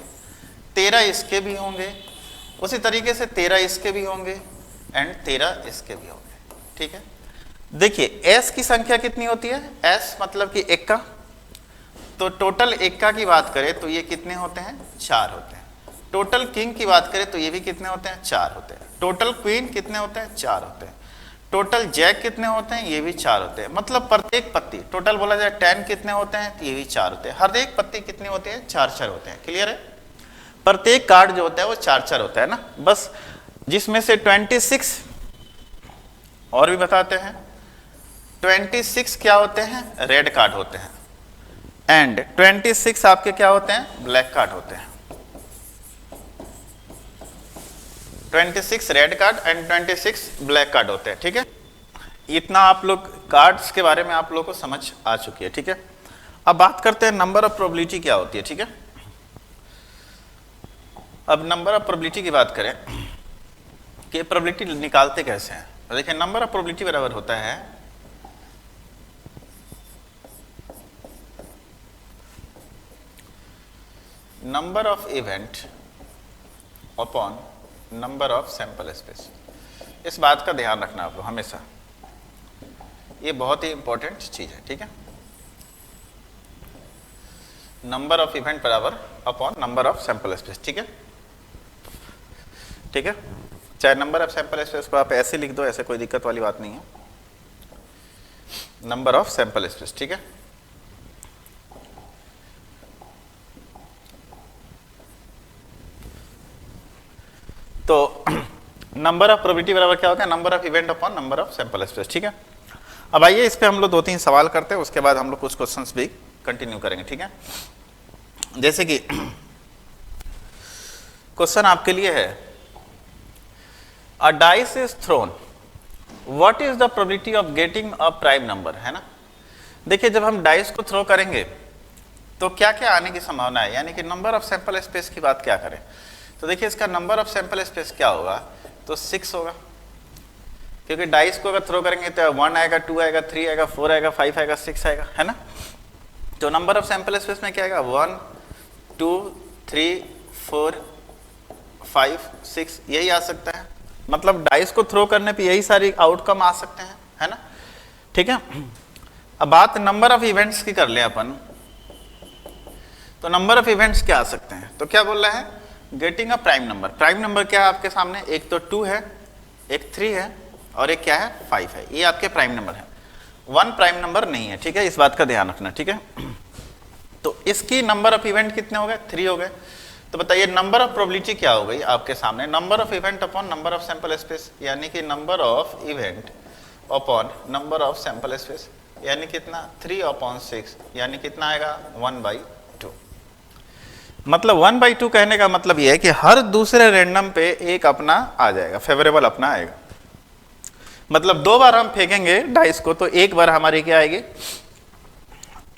13 इसके भी होंगे, उसी तरीके से 13 इसके भी होंगे एंड 13 इसके भी होंगे, ठीक है। देखिए एस की संख्या कितनी होती है, एस मतलब कि एक्का। तो टोटल एक्का की बात करें तो ये कितने होते हैं, 4 होते हैं। टोटल किंग की बात करें तो ये भी कितने होते हैं, 4 होते हैं। टोटल क्वीन कितने होते हैं, 4 होते हैं। टोटल जैक कितने होते हैं, ये भी 4 होते हैं। मतलब प्रत्येक पत्ती, टोटल बोला जाए 10 कितने होते हैं, तो ये भी 4 होते हैं। हर एक पत्ती कितनी होती है, 4 होते हैं। क्लियर है, प्रत्येक कार्ड जो होता है वो 4 होता है ना, बस। जिसमें से 26 और भी बताते हैं, 26 क्या होते हैं, रेड कार्ड होते हैं। एंड 26 आपके क्या होते हैं, ब्लैक कार्ड होते हैं। 26 red card and 26 black card होते हैं, ठीक है। इतना आप लोग कार्ड्स के बारे में आप लोगों को समझ आ चुकी है, ठीक है। अब बात करते हैं नंबर ऑफ प्रोबेबिलिटी क्या होती है, ठीक है। अब नंबर ऑफ प्रोबेबिलिटी की बात करें कि प्रोबेबिलिटी निकालते कैसे हैं, तो देखिए नंबर ऑफ प्रोबेबिलिटी बराबर होता है number of event upon number of sample space. इस बात का ध्यान रखना आप लोग हमेशा, ये बहुत ही इंपॉर्टेंट चीज है, ठीक है। नंबर ऑफ इवेंट बराबर upon number of sample space, ठीक है, ठीक है। चाहे नंबर ऑफ सैंपल स्पेस को आप ऐसे लिख दो, ऐसे कोई दिक्कत वाली बात नहीं है। नंबर ऑफ सैंपल स्पेस, ठीक है। तो नंबर ऑफ प्रोबेबिलिटी बराबर क्या होता है, number of event upon number of sample space, ठीक है। अब आइए इस पे हम लोग 2-3 सवाल करते हैं, उसके बाद हम लोग कुछ क्वेश्चंस भी कंटिन्यू करेंगे, ठीक है। जैसे कि क्वेश्चन आपके लिए है, अ dice is throne, what is the probability of getting a prime number, है ना। देखिए जब हम डाइस को थ्रो करेंगे तो क्या क्या आने की संभावना है, यानी कि नंबर ऑफ सैंपल स्पेस की बात क्या करें, तो देखिए इसका नंबर ऑफ सैंपल स्पेस क्या होगा, तो 6 होगा, क्योंकि डाइस को अगर थ्रो करेंगे तो 1 आएगा, 2 आएगा, 3 आएगा, 4 आएगा, 5 आएगा, 6 आएगा, है ना। तो नंबर ऑफ सैंपल स्पेस में क्या आएगा, 1 2 3 4 5 6 यही आ सकता है। मतलब डाइस को थ्रो करने पे यही सारी आउटकम आ सकते हैं, है ना, ठीक है। अब बात नंबर ऑफ इवेंट्स की कर ले अपन, तो नंबर ऑफ इवेंट्स क्या आ सकते हैं, तो क्या बोल रहा है, getting a prime number. Prime number क्या है आपके सामने, एक तो 2 है, एक 3 है और एक क्या है 5 है, ये आपके प्राइम नंबर है। 1 प्राइम नंबर नहीं है, ठीक है, इस बात का ध्यान रखना, ठीक है। तो इसकी नंबर ऑफ इवेंट कितने हो गए, 3 हो गए। तो बताइए नंबर ऑफ प्रोबेबिलिटी क्या हो गई आपके सामने, number of event upon number of sample space, यानी कि number of event upon number of sample space, यानी कितना 3/6, यानी कितना आएगा 1/2। मतलब 1/2 कहने का मतलब यह है कि हर दूसरे रैंडम पे एक अपना आ जाएगा, फेवरेबल अपना आएगा। मतलब 2 बार हम फेंकेंगे डाइस को तो एक बार हमारी क्या आएगी,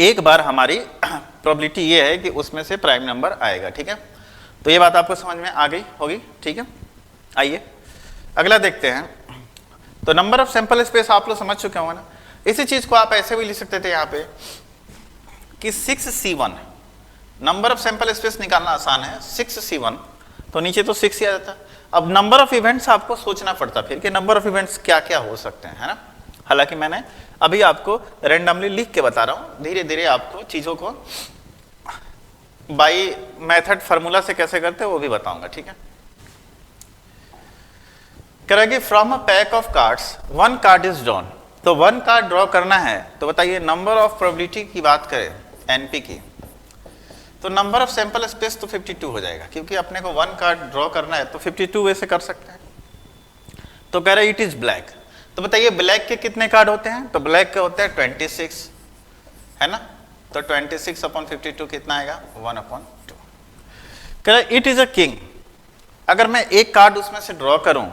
एक बार हमारी प्रोबेबिलिटी ये है कि उसमें से प्राइम नंबर आएगा, ठीक है। तो ये बात आपको समझ में आ गई होगी, ठीक है। आइए अगला देखते हैं। तो नंबर ऑफ सैंपल स्पेस आप लोग समझ चुके होंगे ना। इसी चीज को आप ऐसे भी लिख सकते थे यहाँ पे कि 6C1, number of sample space निकालना आसान है, 6C1, तो नीचे तो 6 ही आ जाता। अब नंबर ऑफ इवेंट्स आपको सोचना पड़ता फिर कि नंबर ऑफ इवेंट्स क्या क्या हो सकते हैं, है ना। हालांकि मैंने अभी आपको रैंडमली लिख के बता रहा हूं, धीरे धीरे आपको चीजों को बाई मेथड फार्मूला से कैसे करते हैं वो भी बताऊंगा, ठीक है। करेंगे from a pack of cards 1 card is drawn, तो 1 कार्ड ड्रॉ करना है, तो बताइए नंबर ऑफ प्रोबेबिलिटी की बात करें एनपी की, तो नंबर ऑफ सैंपल स्पेस तो 52 हो जाएगा, क्योंकि अपने को 1 कार्ड ड्रॉ करना है तो 52 वैसे कर सकते हैं। तो कह रहे इट इज ब्लैक, तो बताइए ब्लैक के कितने कार्ड होते हैं, तो ब्लैक के होते हैं 26, है ना। तो 26/52 कितना आएगा 1/2। कह रहे इट इज अ किंग, अगर मैं एक कार्ड उसमें से ड्रॉ करूं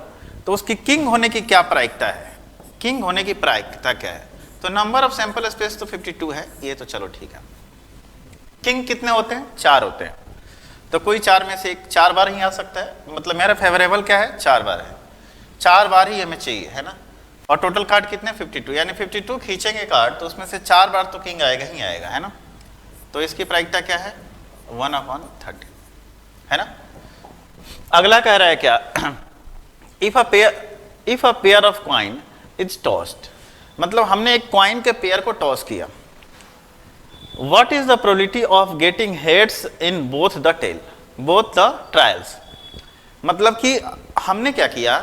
तो उसकी किंग होने की क्या प्रायिकता है, किंग होने की प्रायिकता क्या है, तो नंबर ऑफ सैंपल स्पेस तो 52 है, ये तो चलो ठीक है। किंग कितने होते हैं, 4 होते हैं, तो कोई 4 में से एक 4 बार ही आ सकता है, मतलब मेरा फेवरेबल क्या है 4 बार है, 4 बार ही हमें चाहिए, है ना। और टोटल कार्ड कितने 52, यानी 52 खींचेंगे कार्ड तो उसमें से 4 बार तो किंग आएगा ही आएगा, है ना। तो इसकी प्रायिकता क्या है 1/30, है ना। अगला कह रहा है क्या, if a pair of coin is tossed, मतलब हमने एक कॉइन के पेयर को टॉस किया, what is the probability of getting heads in both the tail, both the trials. मतलब कि हमने क्या किया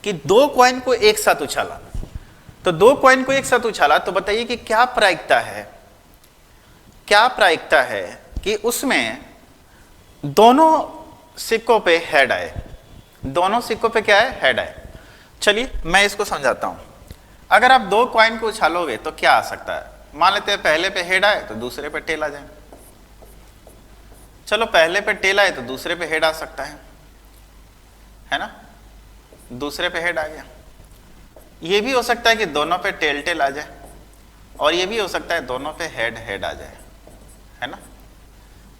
कि 2 कॉइन को एक साथ उछाला, तो 2 कॉइन को एक साथ उछाला, तो बताइए कि क्या प्रायिकता है, क्या प्रायिकता है कि उसमें दोनों सिक्कों पे हेड आए, दोनों सिक्कों पे क्या है हेड आए। चलिए मैं इसको समझाता हूं। अगर आप 2 कॉइन को उछालोगे तो क्या आ सकता है, मान लेते हैं पहले पे हेड आए तो दूसरे पे टेल आ जाए। चलो पहले पे टेल आए तो दूसरे पे हेड आ सकता है ना, दूसरे पे हेड आ गया। ये भी हो सकता है कि दोनों पे टेल टेल आ जाए, और ये भी हो सकता है दोनों पे हेड हेड आ जाए, है ना।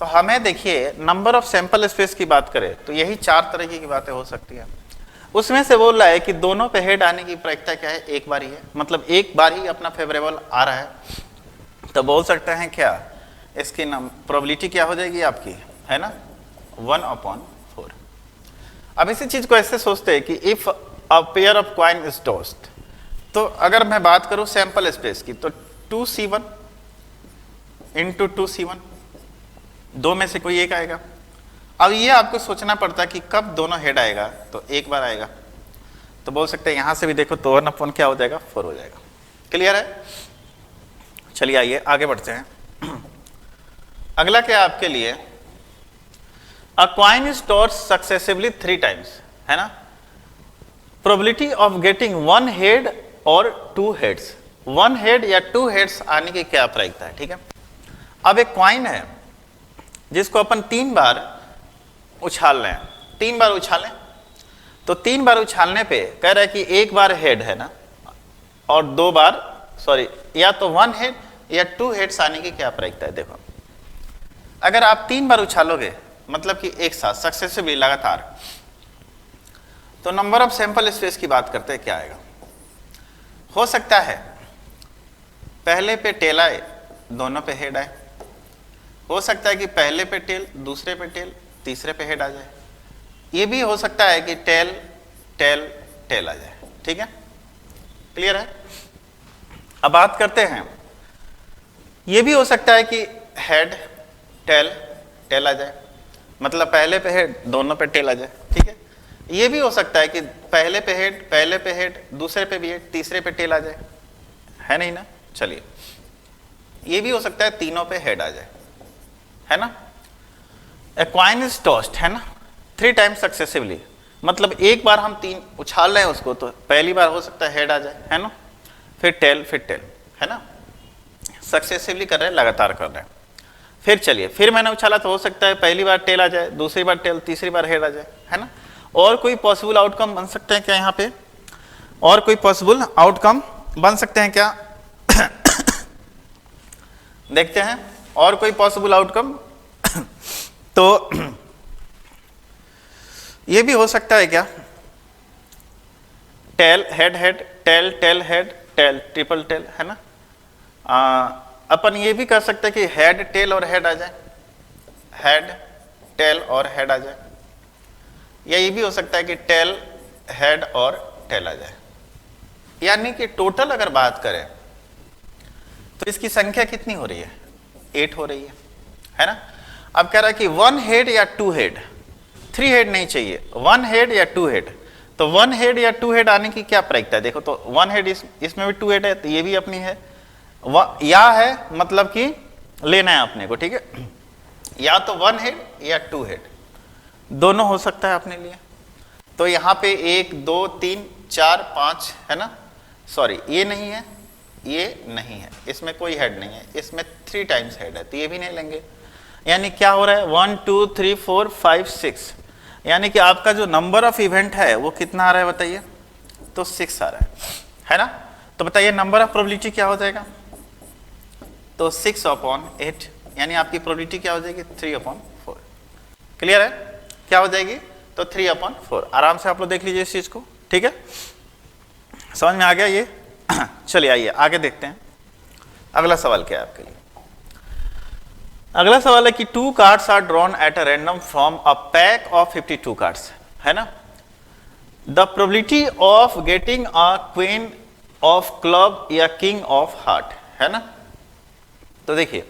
तो हमें देखिए नंबर ऑफ सैंपल स्पेस की बात करें तो यही 4 तरह की बातें हो सकती है। उसमें से बोल रहा है कि दोनों पे हेड आने की प्रायिकता क्या है, एक बार ही है, मतलब एक बार ही अपना फेवरेबल आ रहा है। तो बोल सकते हैं क्या, इसकी प्रोबेबिलिटी क्या हो जाएगी आपकी, है ना, 1/4। अब इसी चीज को ऐसे सोचते हैं कि if a pair of coin is tossed, तो अगर मैं बात करूं सैंपल स्पेस की तो 2C1 इंटू 2C1, दो में से कोई एक आएगा। अब ये आपको सोचना पड़ता है कि कब दोनों हेड आएगा, तो एक बार आएगा। तो बोल सकते हैं यहां से भी देखो तो 1/4 क्या हो जाएगा, 4 हो जाएगा। क्लियर है। चलिए आइए आगे बढ़ते हैं। अगला क्या आपके लिए, अ coin is tossed successively 3 times, है ना, प्रोबेबिलिटी ऑफ गेटिंग 1 हेड और 2 हेड्स, 1 हेड या 2 हेड्स आने की क्या प्रायिकता है। ठीक है, अब एक कॉइन है जिसको अपन 3 बार उछाल रहे हैं, 3 बार उछालें, तो 3 बार उछालने पे कह रहा है कि एक बार हेड है ना, और 2 बार सॉरी या तो 1 हेड या 2 हेड्स आने की क्या प्रायिकता है। देखो अगर आप 3 बार उछालोगे मतलब कि एक साथ सक्सेसिवली लगातार, तो नंबर ऑफ सैंपल स्पेस की बात करते हैं क्या आएगा। हो सकता है पहले पे टेल आए दोनों पे हेड आए, हो सकता है कि पहले पे टेल दूसरे पे टेल तीसरे पे हेड आ जाए, ये भी हो सकता है कि टेल टेल टेल आ जाए। ठीक है, क्लियर है। अब बात करते हैं, ये भी हो सकता है कि हेड टेल टेल आ जाए, मतलब पहले पे हेड दोनों पे टेल आ जाए। ठीक है, ये भी हो सकता है कि पहले पे हेड दूसरे पे भी हेड तीसरे पे टेल आ जाए, है नहीं ना। चलिए ये भी हो सकता है तीनों पे हेड आ जाए, है ना। ए कॉइन इज टॉस्ड, है ना, 3 टाइम्स सक्सेसिवली, मतलब एक बार हम 3 उछाल रहे हैं उसको, तो पहली बार हो सकता है हेड आ जाए, है ना, फिर टेल, है ना, सक्सेसिवली कर रहे हैं, लगातार कर रहे हैं। फिर चलिए फिर मैंने उछाला तो हो सकता है पहली बार टेल आ जाए, दूसरी बार टेल, तीसरी बार हेड आ जाए, है ना। और कोई पॉसिबल आउटकम बन सकते हैं क्या यहाँ पे, और कोई पॉसिबल आउटकम बन सकते हैं क्या देखते हैं और कोई पॉसिबल आउटकम। तो ये भी हो सकता है क्या, tail head head tail tail head tail triple tail, है ना। अपन ये भी कर सकते हैं कि हेड टेल और हेड आ जाए, हेड टेल और हेड आ जाए, या ये भी हो सकता है कि टेल हेड और टेल आ जाए। यानी कि टोटल अगर बात करें तो इसकी संख्या कितनी हो रही है, 8 हो रही है ना। अब कह रहा है कि 1 हेड या 2 हेड, 3 हेड नहीं चाहिए, 1 हेड या 2 हेड। तो 1 हेड या 2 हेड आने की क्या प्रायिकता है, देखो तो 1 हेड इसमें भी 2 हेड है, तो ये भी अपनी है, या है मतलब कि लेना है अपने को। ठीक है, या तो 1 हेड या 2 हेड, दोनों हो सकता है अपने लिए। तो यहाँ पे 1 2 3 4 5 है ना, सॉरी ये नहीं है, ये नहीं है, इसमें कोई हेड नहीं है, इसमें 3 टाइम्स हेड है, तो ये भी नहीं लेंगे। यानी क्या हो रहा है 1 2 3 4 5 6, यानी कि आपका जो नंबर ऑफ इवेंट है वो कितना आ रहा है बताइए, तो 6 आ रहा है ना। तो बताइए नंबर ऑफ प्रोबेबिलिटी क्या हो जाएगा, तो 6/8, यानी आपकी प्रोबेबिलिटी क्या हो जाएगी 3/4। क्लियर है, क्या हो जाएगी, तो 3/4। आराम से आप लोग देख लीजिए इस चीज को। ठीक है, समझ में आ गया ये। चलिए आइए आगे देखते हैं, अगला सवाल क्या है आपके लिए। अगला सवाल है कि 2 cards are drawn at a random from a pack of 52 cards, है ना। The probability of getting a queen of club या किंग ऑफ हार्ट, है ना। तो देखिए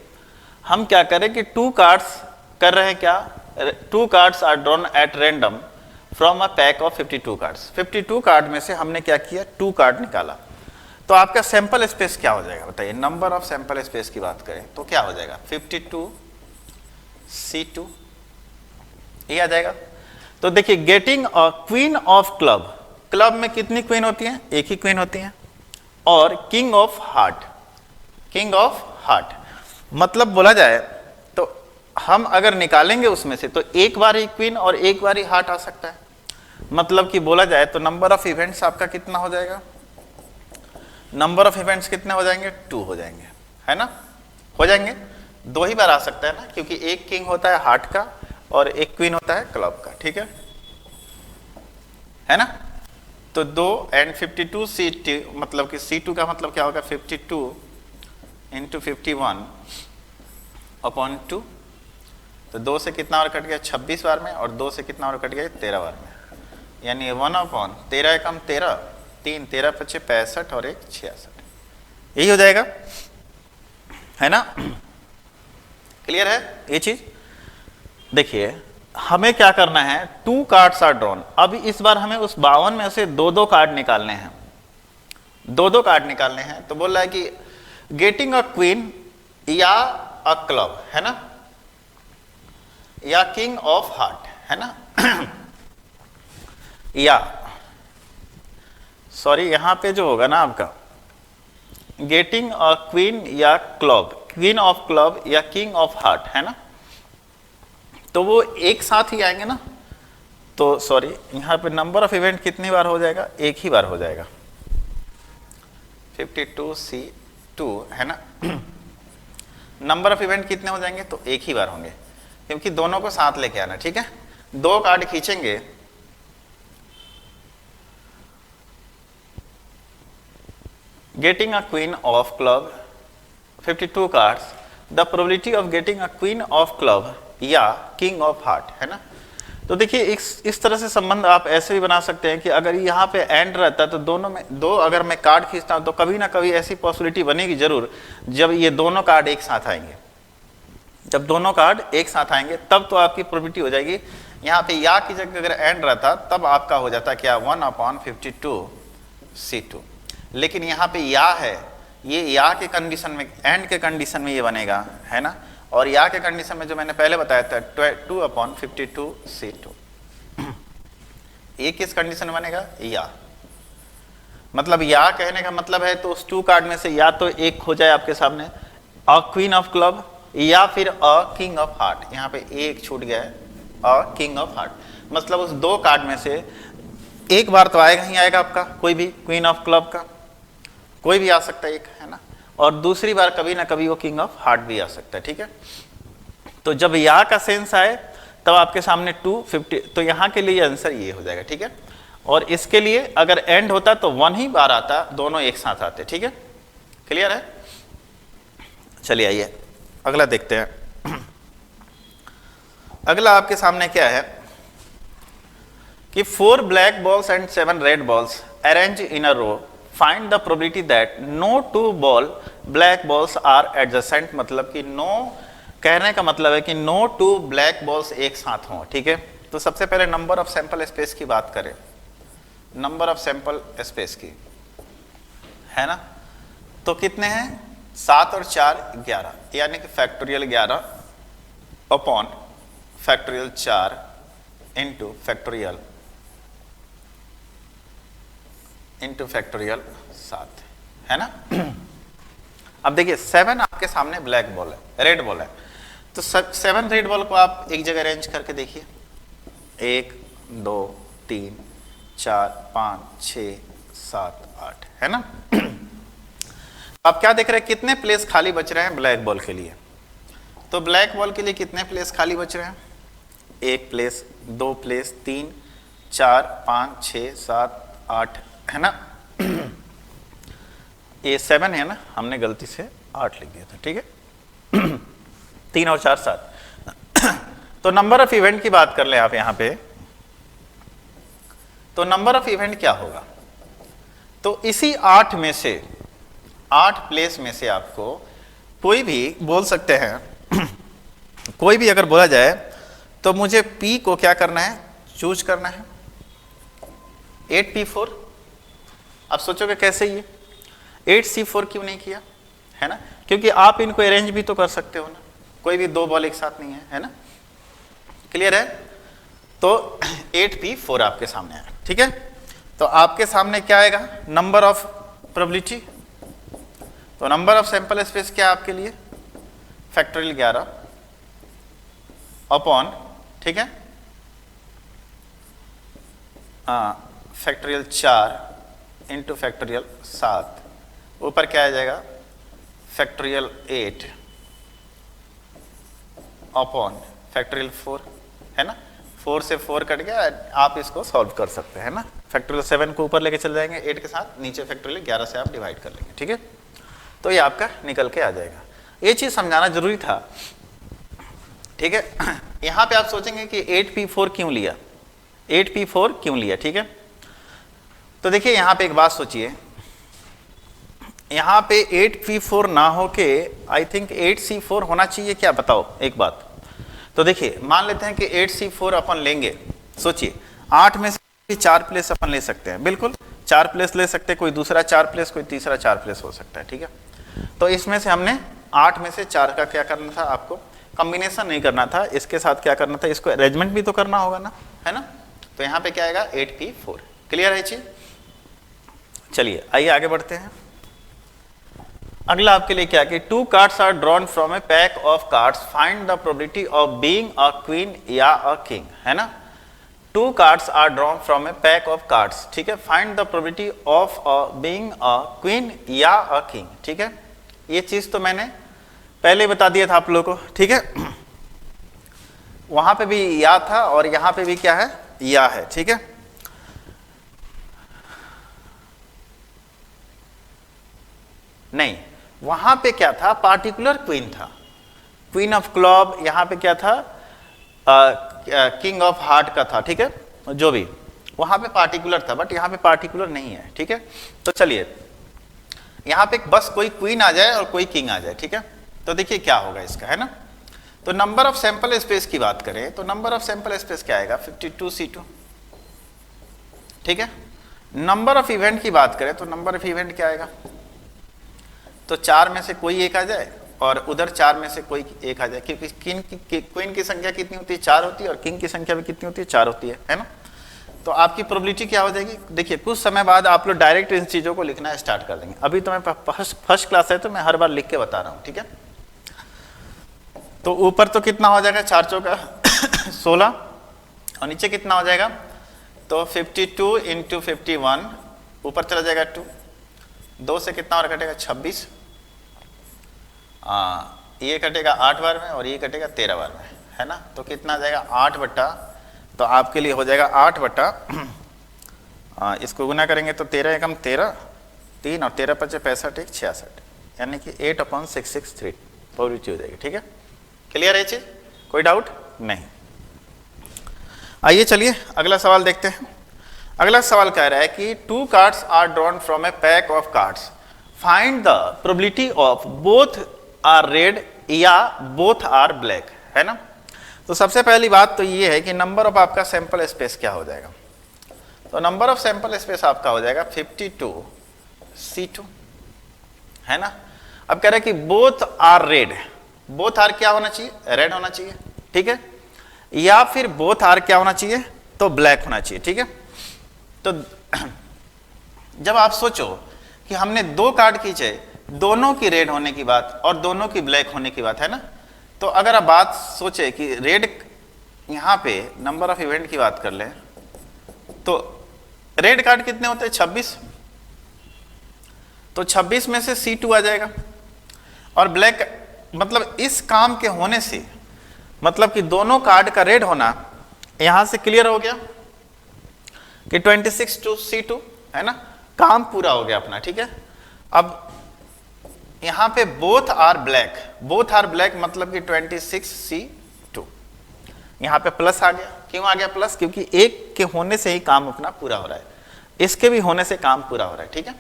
हम क्या करें कि 2 कार्ड्स कर रहे हैं, क्या 2 cards are drawn at random from a pack of 52 cards. 52 card में से हमने क्या किया, 2 कार्ड निकाला, तो आपका सैंपल स्पेस क्या हो जाएगा बताइए। नंबर ऑफ सैंपल स्पेस की बात करें तो क्या हो जाएगा 52C2, ये आ जाएगा। तो देखिए getting a queen of club, club में कितनी क्वीन होती हैं, एक ही क्वीन होती है, और king of heart, king of heart. मतलब बोला जाए तो हम अगर निकालेंगे उसमें से तो एक बार ही क्वीन और एक बार ही हार्ट आ सकता है। मतलब कि बोला जाए तो नंबर ऑफ इवेंट्स आपका कितना हो जाएगा, नंबर ऑफ इवेंट्स कितने हो जाएंगे, 2 हो जाएंगे, है ना, हो जाएंगे। 2 ही बार आ सकता है ना, क्योंकि एक किंग होता है हार्ट का और एक क्वीन होता है क्लब का, ठीक है ना। तो 2 एंड 52 C2, मतलब कि C2 का मतलब क्या होगा, 52 इंटू 51 अपॉन 2। तो 2 से कितना और कट गया, 26 बार में, और 2 से कितना और कट गया, 13 बार में, यानी 1/13 एकम 13, 3 13 25 65 और 1 66, यही हो जाएगा, है ना। क्लियर है ये चीज। देखिए हमें क्या करना है, 2 कार्ड्स आर ड्रॉन। अब इस बार हमें उस 52 में से 2-2 कार्ड निकालने हैं, 2-2 कार्ड निकालने हैं। तो बोल रहा है कि गेटिंग अ क्वीन या अ क्लब, है ना, या किंग ऑफ हार्ट, है ना या सॉरी यहां पे जो होगा ना आपका गेटिंग अ क्वीन या क्लब, क्वीन ऑफ क्लब या किंग ऑफ हार्ट, है ना, तो वो एक साथ ही आएंगे ना। तो सॉरी यहां पे नंबर ऑफ इवेंट कितनी बार हो जाएगा, एक ही बार हो जाएगा, 52C2, है ना नंबर ऑफ इवेंट कितने हो जाएंगे, तो एक ही बार होंगे, क्योंकि दोनों को साथ लेके आना, ठीक है। 2 कार्ड खींचेंगे, getting a queen of club, 52 cards, the probability of getting a queen of club या king of heart, है ना। तो देखिए इस तरह से संबंध आप ऐसे भी बना सकते हैं कि अगर यहाँ पे एंड रहता है तो दोनों में 2 अगर मैं कार्ड खींचता हूँ तो कभी ना कभी ऐसी पॉसिबिलिटी बनेगी जरूर, जब ये दोनों कार्ड एक साथ आएंगे, जब दोनों कार्ड एक साथ आएंगे तब तो आपकी प्रोबेबिलिटी हो जाएगी। यहाँ पे या की जगह अगर एंड रहता तब आपका हो जाता क्या, 1/52C2। लेकिन यहाँ पे या है, ये या के कंडीशन में, एंड के कंडीशन में ये बनेगा, है ना, और या के कंडीशन में जो मैंने पहले बताया था 2/52C2। ये किस कंडीशन में बनेगा, या मतलब या कहने का मतलब है तो उस 2 कार्ड में से या तो एक हो जाए आपके सामने अ क्वीन ऑफ क्लब या फिर अ किंग ऑफ हार्ट। यहाँ पे एक छूट गया है, अ किंग ऑफ हार्ट, मतलब उस 2 कार्ड में से एक बार तो आएगा ही आएगा आपका, कोई भी क्वीन ऑफ क्लब का कोई भी आ सकता है एक, है ना, और दूसरी बार कभी ना कभी वो किंग ऑफ हार्ट भी आ सकता है, ठीक है। तो जब या का सेंस आए तब आपके सामने 250, तो यहाँ के लिए आंसर ये हो जाएगा, ठीक है। और इसके लिए अगर एंड होता तो 1 ही बार आता, दोनों एक साथ आते, ठीक है। क्लियर है। चलिए आइए अगला देखते हैं। अगला आपके सामने क्या है कि 4 black balls and 7 red balls arrange in a row, find the probability that no 2 black balls are adjacent. मतलब कि नो कहने का मतलब है कि नो 2 ब्लैक बॉल्स एक साथ हों, ठीक है। तो सबसे पहले नंबर ऑफ सैंपल स्पेस की बात करें, नंबर ऑफ सैंपल स्पेस की, है ना, तो कितने हैं, 7 और 4 11, यानी कि factorial 11 upon factorial 4 into factorial 7, है ना। अब देखिए 7 आपके सामने ब्लैक बॉल है, रेड बॉल है, तो 7 रेड बॉल को आप एक जगह अरेंज करके देखिए, 1 2 3 4 5 6 7 8, है ना। आप क्या देख रहे हैं, कितने प्लेस खाली बच रहे हैं ब्लैक बॉल के लिए। तो ब्लैक बॉल के लिए कितने प्लेस खाली बच रहे हैं, 1 प्लेस, 2 प्लेस, 3 4 5 6 7 8, है ना। ये 7 है ना, हमने गलती से 8 लिख दिया था, ठीक है। 3 और 4 7। तो नंबर ऑफ इवेंट की बात कर ले आप यहां पे, तो नंबर ऑफ इवेंट क्या होगा, तो इसी 8 में से 8 प्लेस में से आपको कोई भी बोल सकते हैं कोई भी अगर बोला जाए तो मुझे P को क्या करना है, चूज करना है। 8P4, आप सोचोगे कैसे ये 8C4 क्यों नहीं किया, है ना, क्योंकि आप इनको अरेंज भी तो कर सकते हो ना, कोई भी 2 बॉल एक साथ नहीं है ना। क्लियर है। तो 8P4 आपके सामने है, ठीक है। तो आपके सामने क्या आएगा, नंबर ऑफ प्रोबेबिलिटी, तो नंबर ऑफ सैंपल स्पेस क्या है आपके लिए, फैक्टोरियल 11 अपॉन, ठीक है, फैक्टोरियल 4 इंटू फैक्टोरियल 7, ऊपर क्या आ जाएगा फैक्टोरियल 8 अपॉन फैक्टोरियल 4, है ना, 4 से 4 कट गया, आप इसको सॉल्व कर सकते हैं ना, फैक्टोरियल 7 को ऊपर लेके चले जाएंगे 8 के साथ, नीचे फैक्टोरियल 11 से आप डिवाइड कर लेंगे, ठीक है, तो ये आपका निकल के आ जाएगा। ये चीज़ समझाना जरूरी था, ठीक है। यहाँ पे आप सोचेंगे कि 8p4 क्यों लिया, 8p4 क्यों लिया, ठीक है। तो देखिए यहाँ पे एक बात सोचिए, यहाँ पे 8p4 ना हो के आई थिंक 8c4 होना चाहिए क्या, बताओ एक बात। तो देखिए मान लेते हैं कि 8c4 अपन लेंगे, सोचिए 8 में से 4 प्लेस अपन ले सकते हैं, बिल्कुल 4 प्लेस ले सकते हैं, कोई दूसरा 4 प्लेस, कोई तीसरा 4 प्लेस हो सकता है, ठीक है। तो इसमें से हमने 8 में से 4 का क्या करना था, आपको कॉम्बिनेशन नहीं करना था, इसके साथ क्या करना था, इसको अरेंजमेंट भी तो करना होगा ना, है ना। तो यहाँ पे क्या आएगा 8p4, क्लियर है चीज। चलिए आइए आगे बढ़ते हैं। अगला आपके लिए क्या कि 2 cards are drawn from a pack of cards, find the probability of being a queen या अ किंग, है ना। 2 cards are drawn from a pack of cards, ठीक है, find the probability of being a queen या अ किंग, ठीक है। ये चीज तो मैंने पहले बता दिया था आप लोगों को, ठीक है। वहां पे भी या था और यहां पे भी क्या है, या है, ठीक है। नहीं, वहां पे क्या था, पार्टिकुलर क्वीन था, क्वीन ऑफ क्लब, यहां पे क्या था किंग ऑफ हार्ट का था, ठीक है, जो भी वहां पे पार्टिकुलर था, बट यहां पे पार्टिकुलर नहीं है, ठीक है। तो चलिए यहां पे बस कोई क्वीन आ जाए और कोई किंग आ जाए, ठीक है। तो देखिए क्या होगा इसका, है ना। तो नंबर ऑफ सैंपल स्पेस की बात करें तो नंबर ऑफ सैंपल स्पेस क्या आएगा 52c2, ठीक है। नंबर ऑफ इवेंट की बात करें तो नंबर ऑफ इवेंट क्या आएगा, तो 4 में से कोई एक आ जाए और उधर 4 में से कोई एक आ जाए, क्योंकि क्वीन की संख्या कितनी होती है 4 होती है और किंग की संख्या भी कितनी होती है 4 होती है ना। तो आपकी प्रोबेबिलिटी क्या हो जाएगी, देखिए कुछ समय बाद आप लोग डायरेक्ट इन चीज़ों को लिखना स्टार्ट कर देंगे, अभी तो मैं फर्स्ट क्लास है तो मैं हर बार लिख के बता रहा हूँ, ठीक है। तो ऊपर तो कितना हो जाएगा 4 चौका 16 और नीचे कितना हो जाएगा, तो 52 इंटू 51, ऊपर चला जाएगा 2, 2 से कितना और कटेगा 26, ये कटेगा 8 बार में और ये कटेगा 13 बार में, है ना। तो कितना आ जाएगा 8 बट्टा, तो आपके लिए हो जाएगा 8 बट्टा, इसको गुना करेंगे तो 13 एकम 13, 3 और 13 पचे 65, 66, यानी कि 8/663 प्रोबेबिलिटी हो जाएगी, ठीक है। क्लियर है चीज, कोई डाउट नहीं। आइए चलिए अगला सवाल देखते हैं। अगला सवाल कह रहा है कि 2 cards are drawn from a pack of cards, find the probability of both are red या बोथ आर ब्लैक, है ना। तो सबसे पहली बात तो ये है कि नंबर ऑफ आपका सैंपल स्पेस क्या हो जाएगा, तो नंबर ऑफ सैंपल स्पेस आपका हो जाएगा 52c2, है ना। अब कह रहे हैं कि both are red, both are क्या होना चाहिए, रेड होना चाहिए, ठीक है, या फिर बोथ आर क्या होना चाहिए, तो ब्लैक होना चाहिए, ठीक है। तो जब आप सोचो कि हमने 2 कार्ड खींचे, दोनों की रेड होने की बात और दोनों की ब्लैक होने की बात, है ना। तो अगर आप बात सोचे कि रेड यहां पे नंबर ऑफ इवेंट की बात कर लें तो रेड कार्ड कितने होते हैं 26, तो 26 में से C2 आ जाएगा और ब्लैक, मतलब इस काम के होने से मतलब कि दोनों कार्ड का रेड होना यहां से क्लियर हो गया कि 26 to C2, है ना, काम पूरा हो गया अपना, ठीक है। अब यहां पे both are black, both are black मतलब कि 26C2, यहां पे प्लस आ गया, क्यों आ गया प्लस, क्योंकि एक के होने से ही काम अपना पूरा हो रहा है, इसके भी होने से काम पूरा हो रहा है, ठीक है।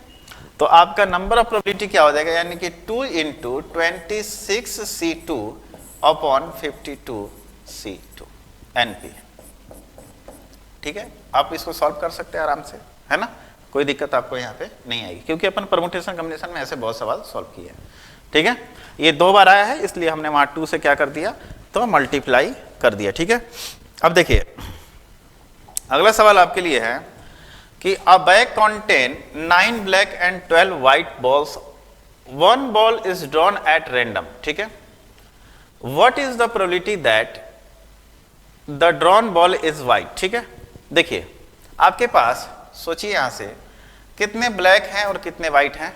तो आपका नंबर ऑफ प्रोबेबिलिटी क्या हो जाएगा, यानी कि 2 into 26C2 upon 52C2 NP, ठीक है। आप इसको सॉल्व कर सकते हैं आराम से, है ना, कोई दिक्कत आपको यहाँ पे नहीं आएगी, क्योंकि अपन परमुटेशन कॉम्बिनेशन में ऐसे बहुत सवाल सॉल्व किए हैं, ठीक है। ये 2 बार आया है इसलिए हमने वहां 2 से क्या कर दिया, तो मल्टीप्लाई कर दिया, ठीक है। अब देखिए अगला सवाल आपके लिए है कि अ bag contain 9 black and 12 white balls one ball is drawn at random, ठीक है, what is the probability that the drawn ball is white, ठीक है। देखिए आपके पास सोचिए यहां से कितने ब्लैक हैं और कितने वाइट हैं,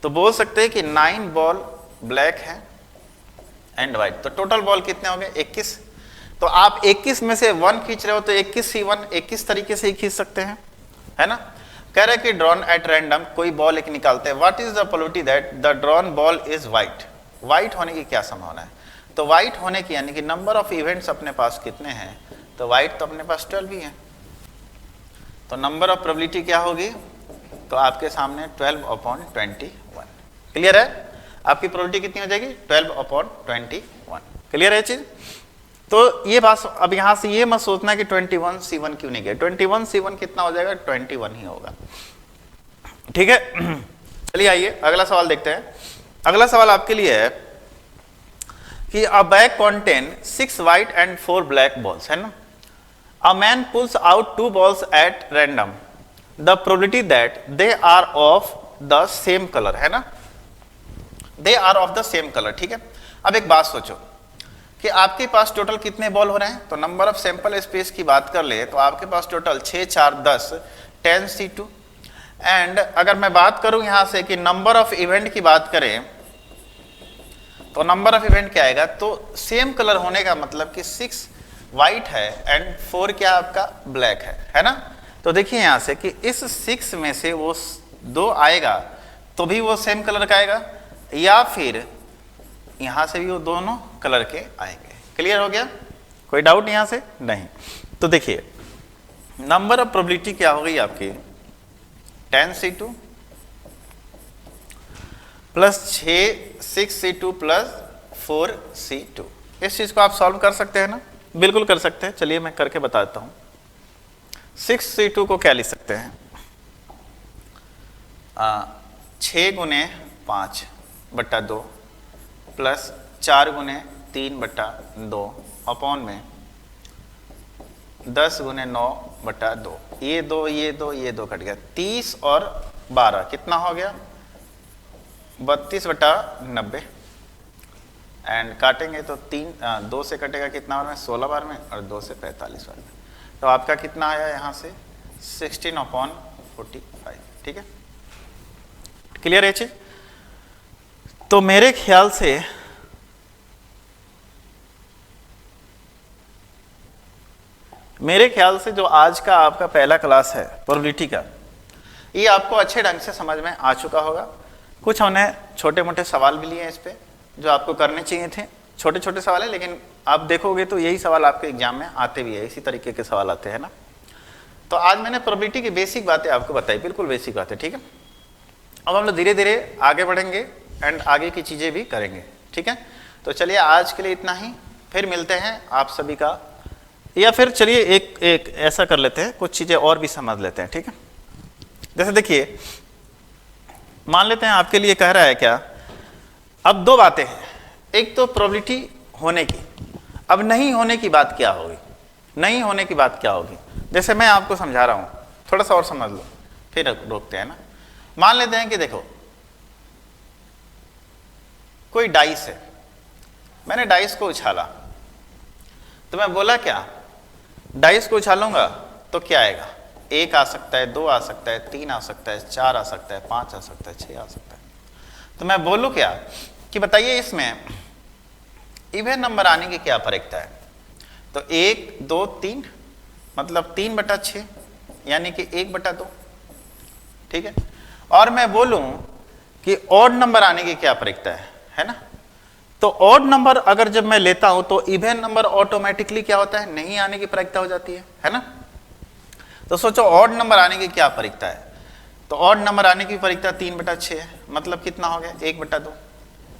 तो बोल सकते हैं कि 9 बॉल ब्लैक हैं एंड वाइट, तो टोटल बॉल कितने हो गए 21। तो आप 21 में से 1 खींच रहे हो तो 21 ही 1 21 तरीके से ही खींच सकते हैं, है ना। कह रहे कि ड्रॉन एट रैंडम कोई बॉल एक निकालते हैं, what is the probability that the drawn ball is white, white होने की क्या संभावना है। तो वाइट होने की यानी कि नंबर ऑफ इवेंट्स अपने पास कितने हैं, तो वाइट तो अपने पास 12 ही है, तो नंबर ऑफ प्रोबेबिलिटी क्या होगी, तो आपके सामने 12/21। क्लियर है, आपकी प्रोबेबिलिटी कितनी हो जाएगी 12/21। क्लियर है चीज। तो ये बात अब यहां से ये मत सोचना कि 21C1 क्यों नहीं गया, 21C1 कितना हो जाएगा 21 ही होगा, ठीक है। चलिए आइए अगला सवाल देखते हैं। अगला सवाल आपके लिए है कि अ bag contain 6 white and 4 black balls, है ना। A man pulls out 2 balls at random. The probability that they are of the same color, है ना, they are of the same color, ठीक है। अब एक बात सोचो कि आपके पास टोटल कितने बॉल हो रहे हैं, तो नंबर ऑफ सैंपल स्पेस की बात कर ले तो आपके पास टोटल 6 4 10 10C2। एंड अगर मैं बात करूं यहां से कि नंबर ऑफ इवेंट की बात करें तो नंबर ऑफ इवेंट क्या आएगा, तो सेम कलर होने का मतलब कि 6 वाइट है एंड 4 क्या आपका ब्लैक है ना। तो देखिए यहां से कि इस 6 में से वो 2 आएगा तो भी वो सेम कलर का आएगा, या फिर यहां से भी वो दोनों कलर के आएंगे। क्लियर हो गया, कोई डाउट यहां से नहीं। तो देखिए नंबर ऑफ प्रोबेबिलिटी क्या हो गई आपकी 10C2 plus 6C2 plus 4C2। इस चीज को आप सॉल्व कर सकते हैं ना, बिल्कुल कर सकते हैं। चलिए मैं करके बताता हूं। 6C2 को क्या लिख सकते हैं, 6 गुने 5/2 प्लस 4 गुने 3/2 अपॉन में 10 गुने 9/2। ये 2 कट गया, 30 और 12 कितना हो गया 32/90। एंड काटेंगे तो 2 से कटेगा कितना बार में 16 बार में और 2 से 45 बार में, तो आपका कितना आया यहाँ से 16/45, ठीक है। क्लियर है चीज। तो मेरे ख्याल से जो आज का आपका पहला क्लास है प्रोबेबिलिटी का, ये आपको अच्छे ढंग से समझ में आ चुका होगा। कुछ हमने छोटे मोटे सवाल भी लिए हैं इस पे जो आपको करने चाहिए थे, छोटे छोटे सवाल है, लेकिन आप देखोगे तो यही सवाल आपके एग्जाम में आते भी है, इसी तरीके के सवाल आते हैं ना। तो आज मैंने प्रोबेबिलिटी की बेसिक बातें आपको बताई, बिल्कुल बेसिक बातें, ठीक है। अब हम लोग धीरे धीरे आगे बढ़ेंगे एंड आगे की चीजें भी करेंगे, ठीक है। तो चलिए आज के लिए इतना ही, फिर मिलते हैं आप सभी का, या फिर चलिए एक ऐसा कर लेते हैं, कुछ चीजें और भी समझ लेते हैं, ठीक है। जैसे देखिए मान लेते हैं आपके लिए कह रहा है क्या, अब 2 बातें हैं, एक तो प्रोबेबिलिटी होने की, अब नहीं होने की बात क्या होगी, नहीं होने की बात क्या होगी। जैसे मैं आपको समझा रहा हूं, थोड़ा सा और समझ लो फिर रोकते हैं ना। मान लेते हैं कि देखो कोई डाइस है, मैंने डाइस को उछाला, तो मैं बोला क्या डाइस को उछालूंगा तो क्या आएगा, 1 आ सकता है, 2 आ सकता है, 3 आ सकता है, 4 आ सकता है, 5 आ सकता है, 6 आ सकता है। तो मैं बोलूं क्या कि बताइए इसमें इवन नंबर आने की क्या प्रक्रिया है, तो 1 2 3 मतलब 3/6 यानी कि 1/2, ठीक है। और मैं बोलूं कि ऑड नंबर आने की क्या प्रक्रिया है ना, तो ऑड नंबर अगर जब मैं लेता हूं तो इवन नंबर ऑटोमेटिकली क्या होता है, नहीं आने की प्रक्रिया हो जाती है ना। तो सोचो ऑड नंबर आने की क्या प्रक्रिया है, तो ऑड नंबर आने की प्रक्रिया 3/6 है, मतलब कितना हो गया 1/2।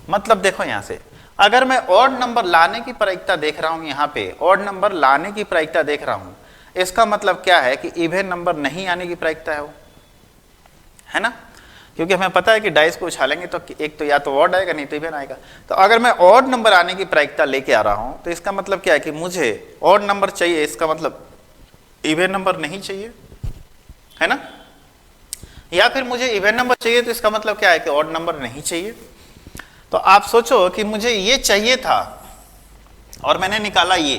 मतलब देखो यहां से अगर मैं ऑड नंबर लाने की प्रक्रिया देख रहा हूं, यहाँ पे ऑड नंबर लाने की प्रक्रिया देख रहा हूं, इसका मतलब क्या है कि इवन नंबर नहीं आने की प्रक्रिया है वो, है ना। क्योंकि हमें पता है कि डाइस को उछालेंगे तो एक तो या तो ऑड आएगा नहीं तो इवन आएगा। तो अगर मैं ऑड नंबर आने की प्रक्रिया लेके आ रहा हूं तो इसका मतलब क्या है कि मुझे ऑड नंबर चाहिए, इसका मतलब इवन नंबर नहीं चाहिए, है ना। या फिर मुझे इवन नंबर चाहिए तो इसका मतलब क्या है कि ऑड नंबर नहीं चाहिए। तो आप सोचो कि मुझे ये चाहिए था और मैंने निकाला ये,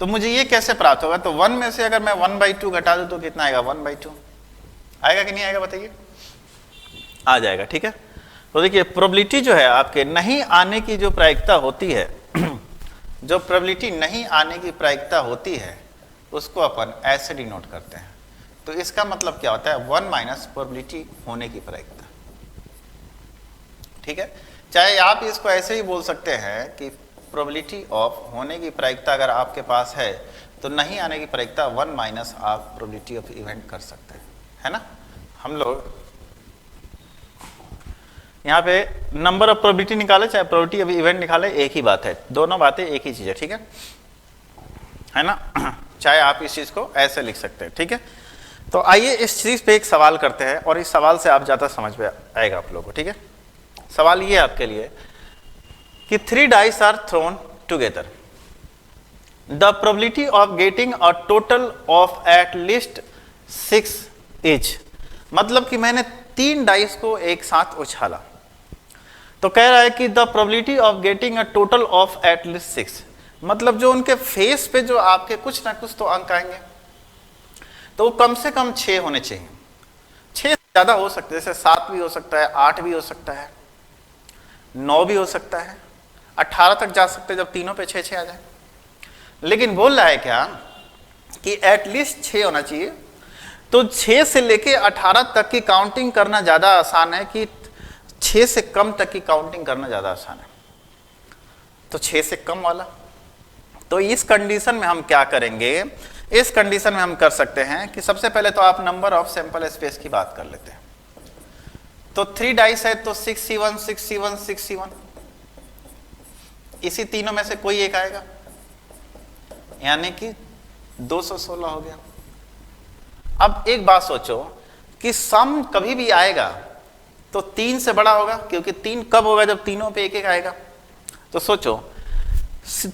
तो मुझे ये कैसे प्राप्त होगा? तो 1 में से अगर मैं 1/2 घटा दूं तो कितना आएगा? 1/2 आएगा कि नहीं आएगा बताइए? आ जाएगा। ठीक है, तो देखिए प्रोबेबिलिटी जो है आपके नहीं आने की जो प्रायिकता होती है जो प्रोबेबिलिटी नहीं आने की प्रायिकता होती है उसको अपन ऐसे डिनोट करते हैं। तो इसका मतलब क्या होता है? 1 माइनस प्रोबेबिलिटी होने की प्रायिकता। ठीक है, चाहे आप इसको ऐसे ही बोल सकते हैं कि प्रोबेबिलिटी ऑफ होने की प्रायिकता अगर आपके पास है तो नहीं आने की प्रायिकता 1 माइनस आप प्रोबेबिलिटी ऑफ इवेंट कर सकते हैं, है ना। हम लोग यहाँ पे नंबर ऑफ प्रोबेबिलिटी निकाले चाहे प्रोबेबिलिटी ऑफ इवेंट निकाले, एक ही बात है, दोनों बातें एक ही चीज है। ठीक है ना। चाहे आप इस चीज को ऐसे लिख सकते हैं। ठीक है, तो आइए इस चीज पे एक सवाल करते हैं और इस सवाल से आप ज्यादा समझ में आएगा आप लोगों को। ठीक है, सवाल ये है आपके लिए कि 3 dice are thrown together, the probability of getting a total of at least 6 is. मतलब कि मैंने 3 डाइस को एक साथ उछाला, तो कह रहा है कि the probability of getting a total of at least 6, मतलब जो उनके फेस पे जो आपके कुछ ना कुछ तो अंक आएंगे, तो वो कम से कम 6 होने चाहिए। 6 से ज्यादा हो सकते हैं, जैसे 7 भी हो सकता है, 8 भी हो सकता है, 9 भी हो सकता है, 18 तक जा सकते हैं जब तीनों पे 6 आ जाए। लेकिन बोल रहा है क्या कि एटलीस्ट 6 होना चाहिए। तो 6 से लेके 18 तक की काउंटिंग करना ज्यादा आसान है कि 6 से कम तक की काउंटिंग करना ज्यादा आसान है? तो 6 से कम वाला। तो इस कंडीशन में हम क्या करेंगे? इस कंडीशन में हम कर सकते हैं कि सबसे पहले तो आप नंबर ऑफ सैंपल स्पेस की बात कर लेते हैं। तो 3 डाइस है तो 6C1 6C1 6C1, इसी तीनों में से कोई एक आएगा, यानी कि 216 हो गया। अब एक बात सोचो कि सम कभी भी आएगा तो 3 से बड़ा होगा, क्योंकि 3 कब होगा? जब तीनों पे एक एक आएगा। तो सोचो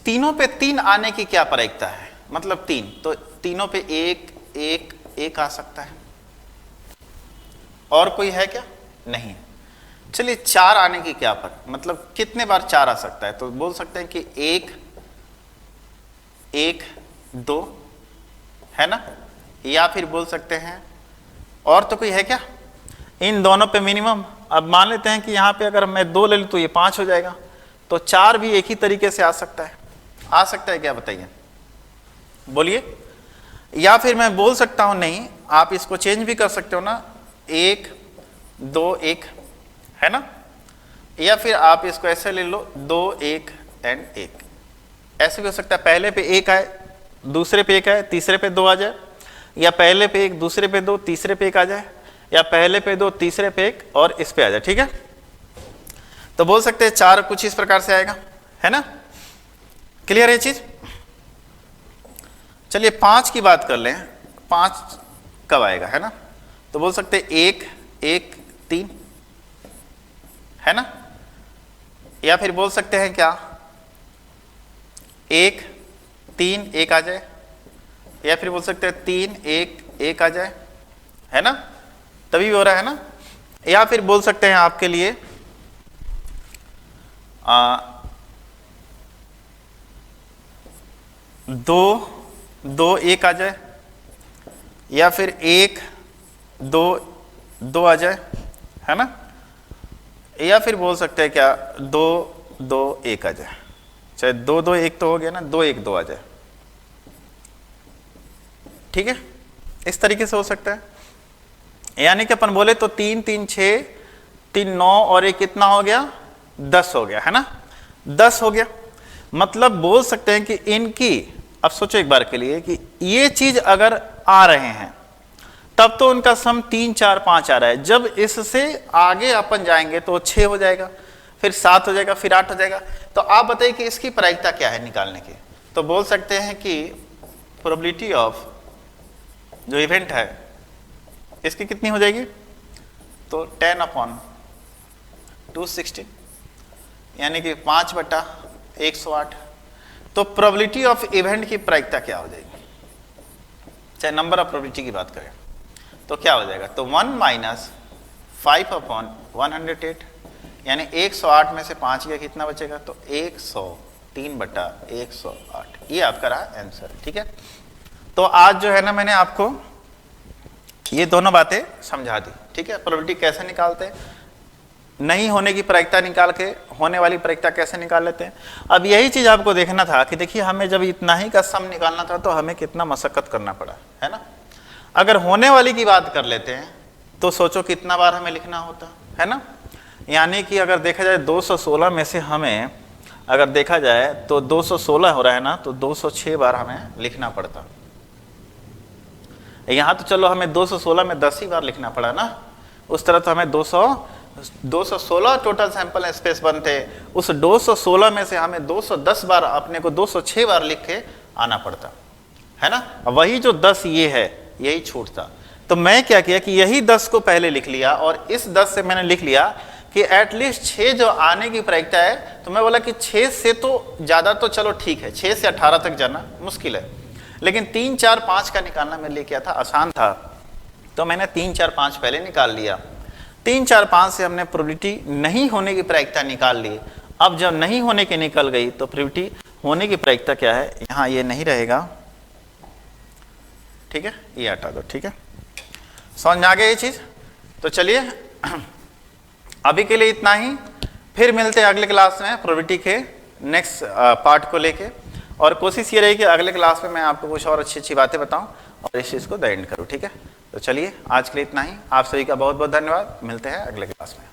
तीनों पे 3 आने की क्या प्रायिकता है? मतलब 3, तो तीनों पे 1 1 1 आ सकता है। और कोई है क्या? नहीं। चलिए 4 आने की क्या पर, मतलब कितने बार 4 आ सकता है? तो बोल सकते हैं कि 1 1 2, है ना। या फिर बोल सकते हैं और तो कोई है क्या? इन दोनों पे मिनिमम। अब मान लेते हैं कि यहाँ पे अगर मैं 2 ले लूँ तो ये 5 हो जाएगा, तो 4 भी एक ही तरीके से आ सकता है। आ सकता है क्या बताइए? बोलिए। या फिर मैं बोल सकता हूं नहीं, आप इसको चेंज भी कर सकते हो ना, 1 2 1, है ना। या फिर आप इसको ऐसे ले लो 2 1 एंड 1, ऐसे भी हो सकता है। पहले पे 1 आए, दूसरे पे 1 आए, तीसरे पे 2 आ जाए, या पहले पे 1 दूसरे पे 2 तीसरे पे 1 आ जाए, या पहले पे 2 तीसरे पे 1 और इस पे आ जाए। ठीक है, तो बोल सकते हैं 4 कुछ इस प्रकार से आएगा, है ना। क्लियर है चीज? चलिए 5 की बात कर लें। 5 कब आएगा, है ना। तो बोल सकते हैं 1 1 3, है ना। या फिर बोल सकते हैं क्या 1 3 1 आ जाए, या फिर बोल सकते हैं 3 1 1 आ जाए, है ना। तभी भी हो रहा है ना। या फिर बोल सकते हैं आपके लिए 2 2 1 आ जाए, या फिर 1 2 2 आ जाए, है ना। या फिर बोल सकते हैं क्या 2 2 1 आ जाए, चाहे 2 2 1 तो हो गया ना, 2 1 2 आ जाए। ठीक है, इस तरीके से हो सकता है। यानी कि अपन बोले तो 3 3 6 3 9 और 1 कितना हो गया? 10 हो गया, है ना। 10 हो गया। मतलब बोल सकते हैं कि इनकी, अब सोचो एक बार के लिए कि ये चीज अगर आ रहे हैं तब तो उनका सम 3 4 5 आ रहा है। जब इससे आगे अपन जाएंगे तो 6 हो जाएगा, फिर 7 हो जाएगा, फिर 8 हो जाएगा। तो आप बताइए कि इसकी प्रायिकता क्या है निकालने की? तो बोल सकते हैं कि प्रोबेबिलिटी ऑफ जो इवेंट है इसकी कितनी हो जाएगी? तो 10/216, यानी कि 5/108। तो प्रोबेबिलिटी ऑफ इवेंट की प्रायिकता क्या हो जाएगी? चाहे नंबर ऑफ प्रोबेबिलिटी की बात करें तो क्या हो जाएगा? तो 1 - 5/108, यानी 108 में से 5 गया कितना बचेगा, तो 103/108, ये आपका रहा आंसर। ठीक है, तो आज जो है ना मैंने आपको ये दोनों बातें समझा दी। ठीक है, प्रोबेबिलिटी कैसे निकालते हैं, नहीं होने की प्रायिकता निकाल के होने वाली प्रायिकता कैसे निकाल लेते हैं। अब यही चीज आपको देखना था कि देखिए हमें जब इतना ही का सम निकालना था तो हमें कितना मशक्कत करना पड़ा, है ना। अगर होने वाली की बात कर लेते हैं तो सोचो कितना बार हमें लिखना होता है ना। यानी कि अगर देखा जाए 216 में से हमें अगर देखा जाए तो 216 हो रहा है ना, तो 206 बार हमें लिखना पड़ता। यहाँ तो चलो हमें 216 में 10 ही बार लिखना पड़ा ना, उस तरह तो हमें 216 टोटल सैंपल स्पेस बनते, उस 216 में से हमें 210 बार अपने को 206 बार लिख के आना पड़ता, है ना। वही जो 10 ये है यही छूटता। तो मैं क्या किया कि यही 10 को पहले लिख लिया और इस 10 से मैंने लिख लिया कि एटलीस्ट 6 जो आने की प्रायिकता है, तो मैं बोला कि 6 से तो ज़्यादा तो चलो ठीक है, 6 से 18 तक जाना मुश्किल है, लेकिन 3, 4, 5 का निकालना मेरे लिए क्या था, आसान था। तो मैंने 3, 4, 5 पहले निकाल लिया। 3, 4, 5 से हमने प्रोबेबिलिटी नहीं होने की प्रायिकता निकाल ली। अब जब नहीं होने की निकल गई तो प्रोबेबिलिटी होने की प्रायिकता क्या है, यहाँ ये नहीं रहेगा, ठीक है, ये हटा दो। ठीक है, समझ आ गया ये चीज़। तो चलिए अभी के लिए इतना ही, फिर मिलते हैं अगले क्लास में प्रोबेबिलिटी के नेक्स्ट पार्ट को लेके, और कोशिश ये रही कि अगले क्लास में मैं आपको कुछ और अच्छी अच्छी बातें बताऊं और इस चीज़ को द एंड करूं। ठीक है, तो चलिए आज के लिए इतना ही। आप सभी का बहुत बहुत धन्यवाद, मिलते हैं अगले क्लास में।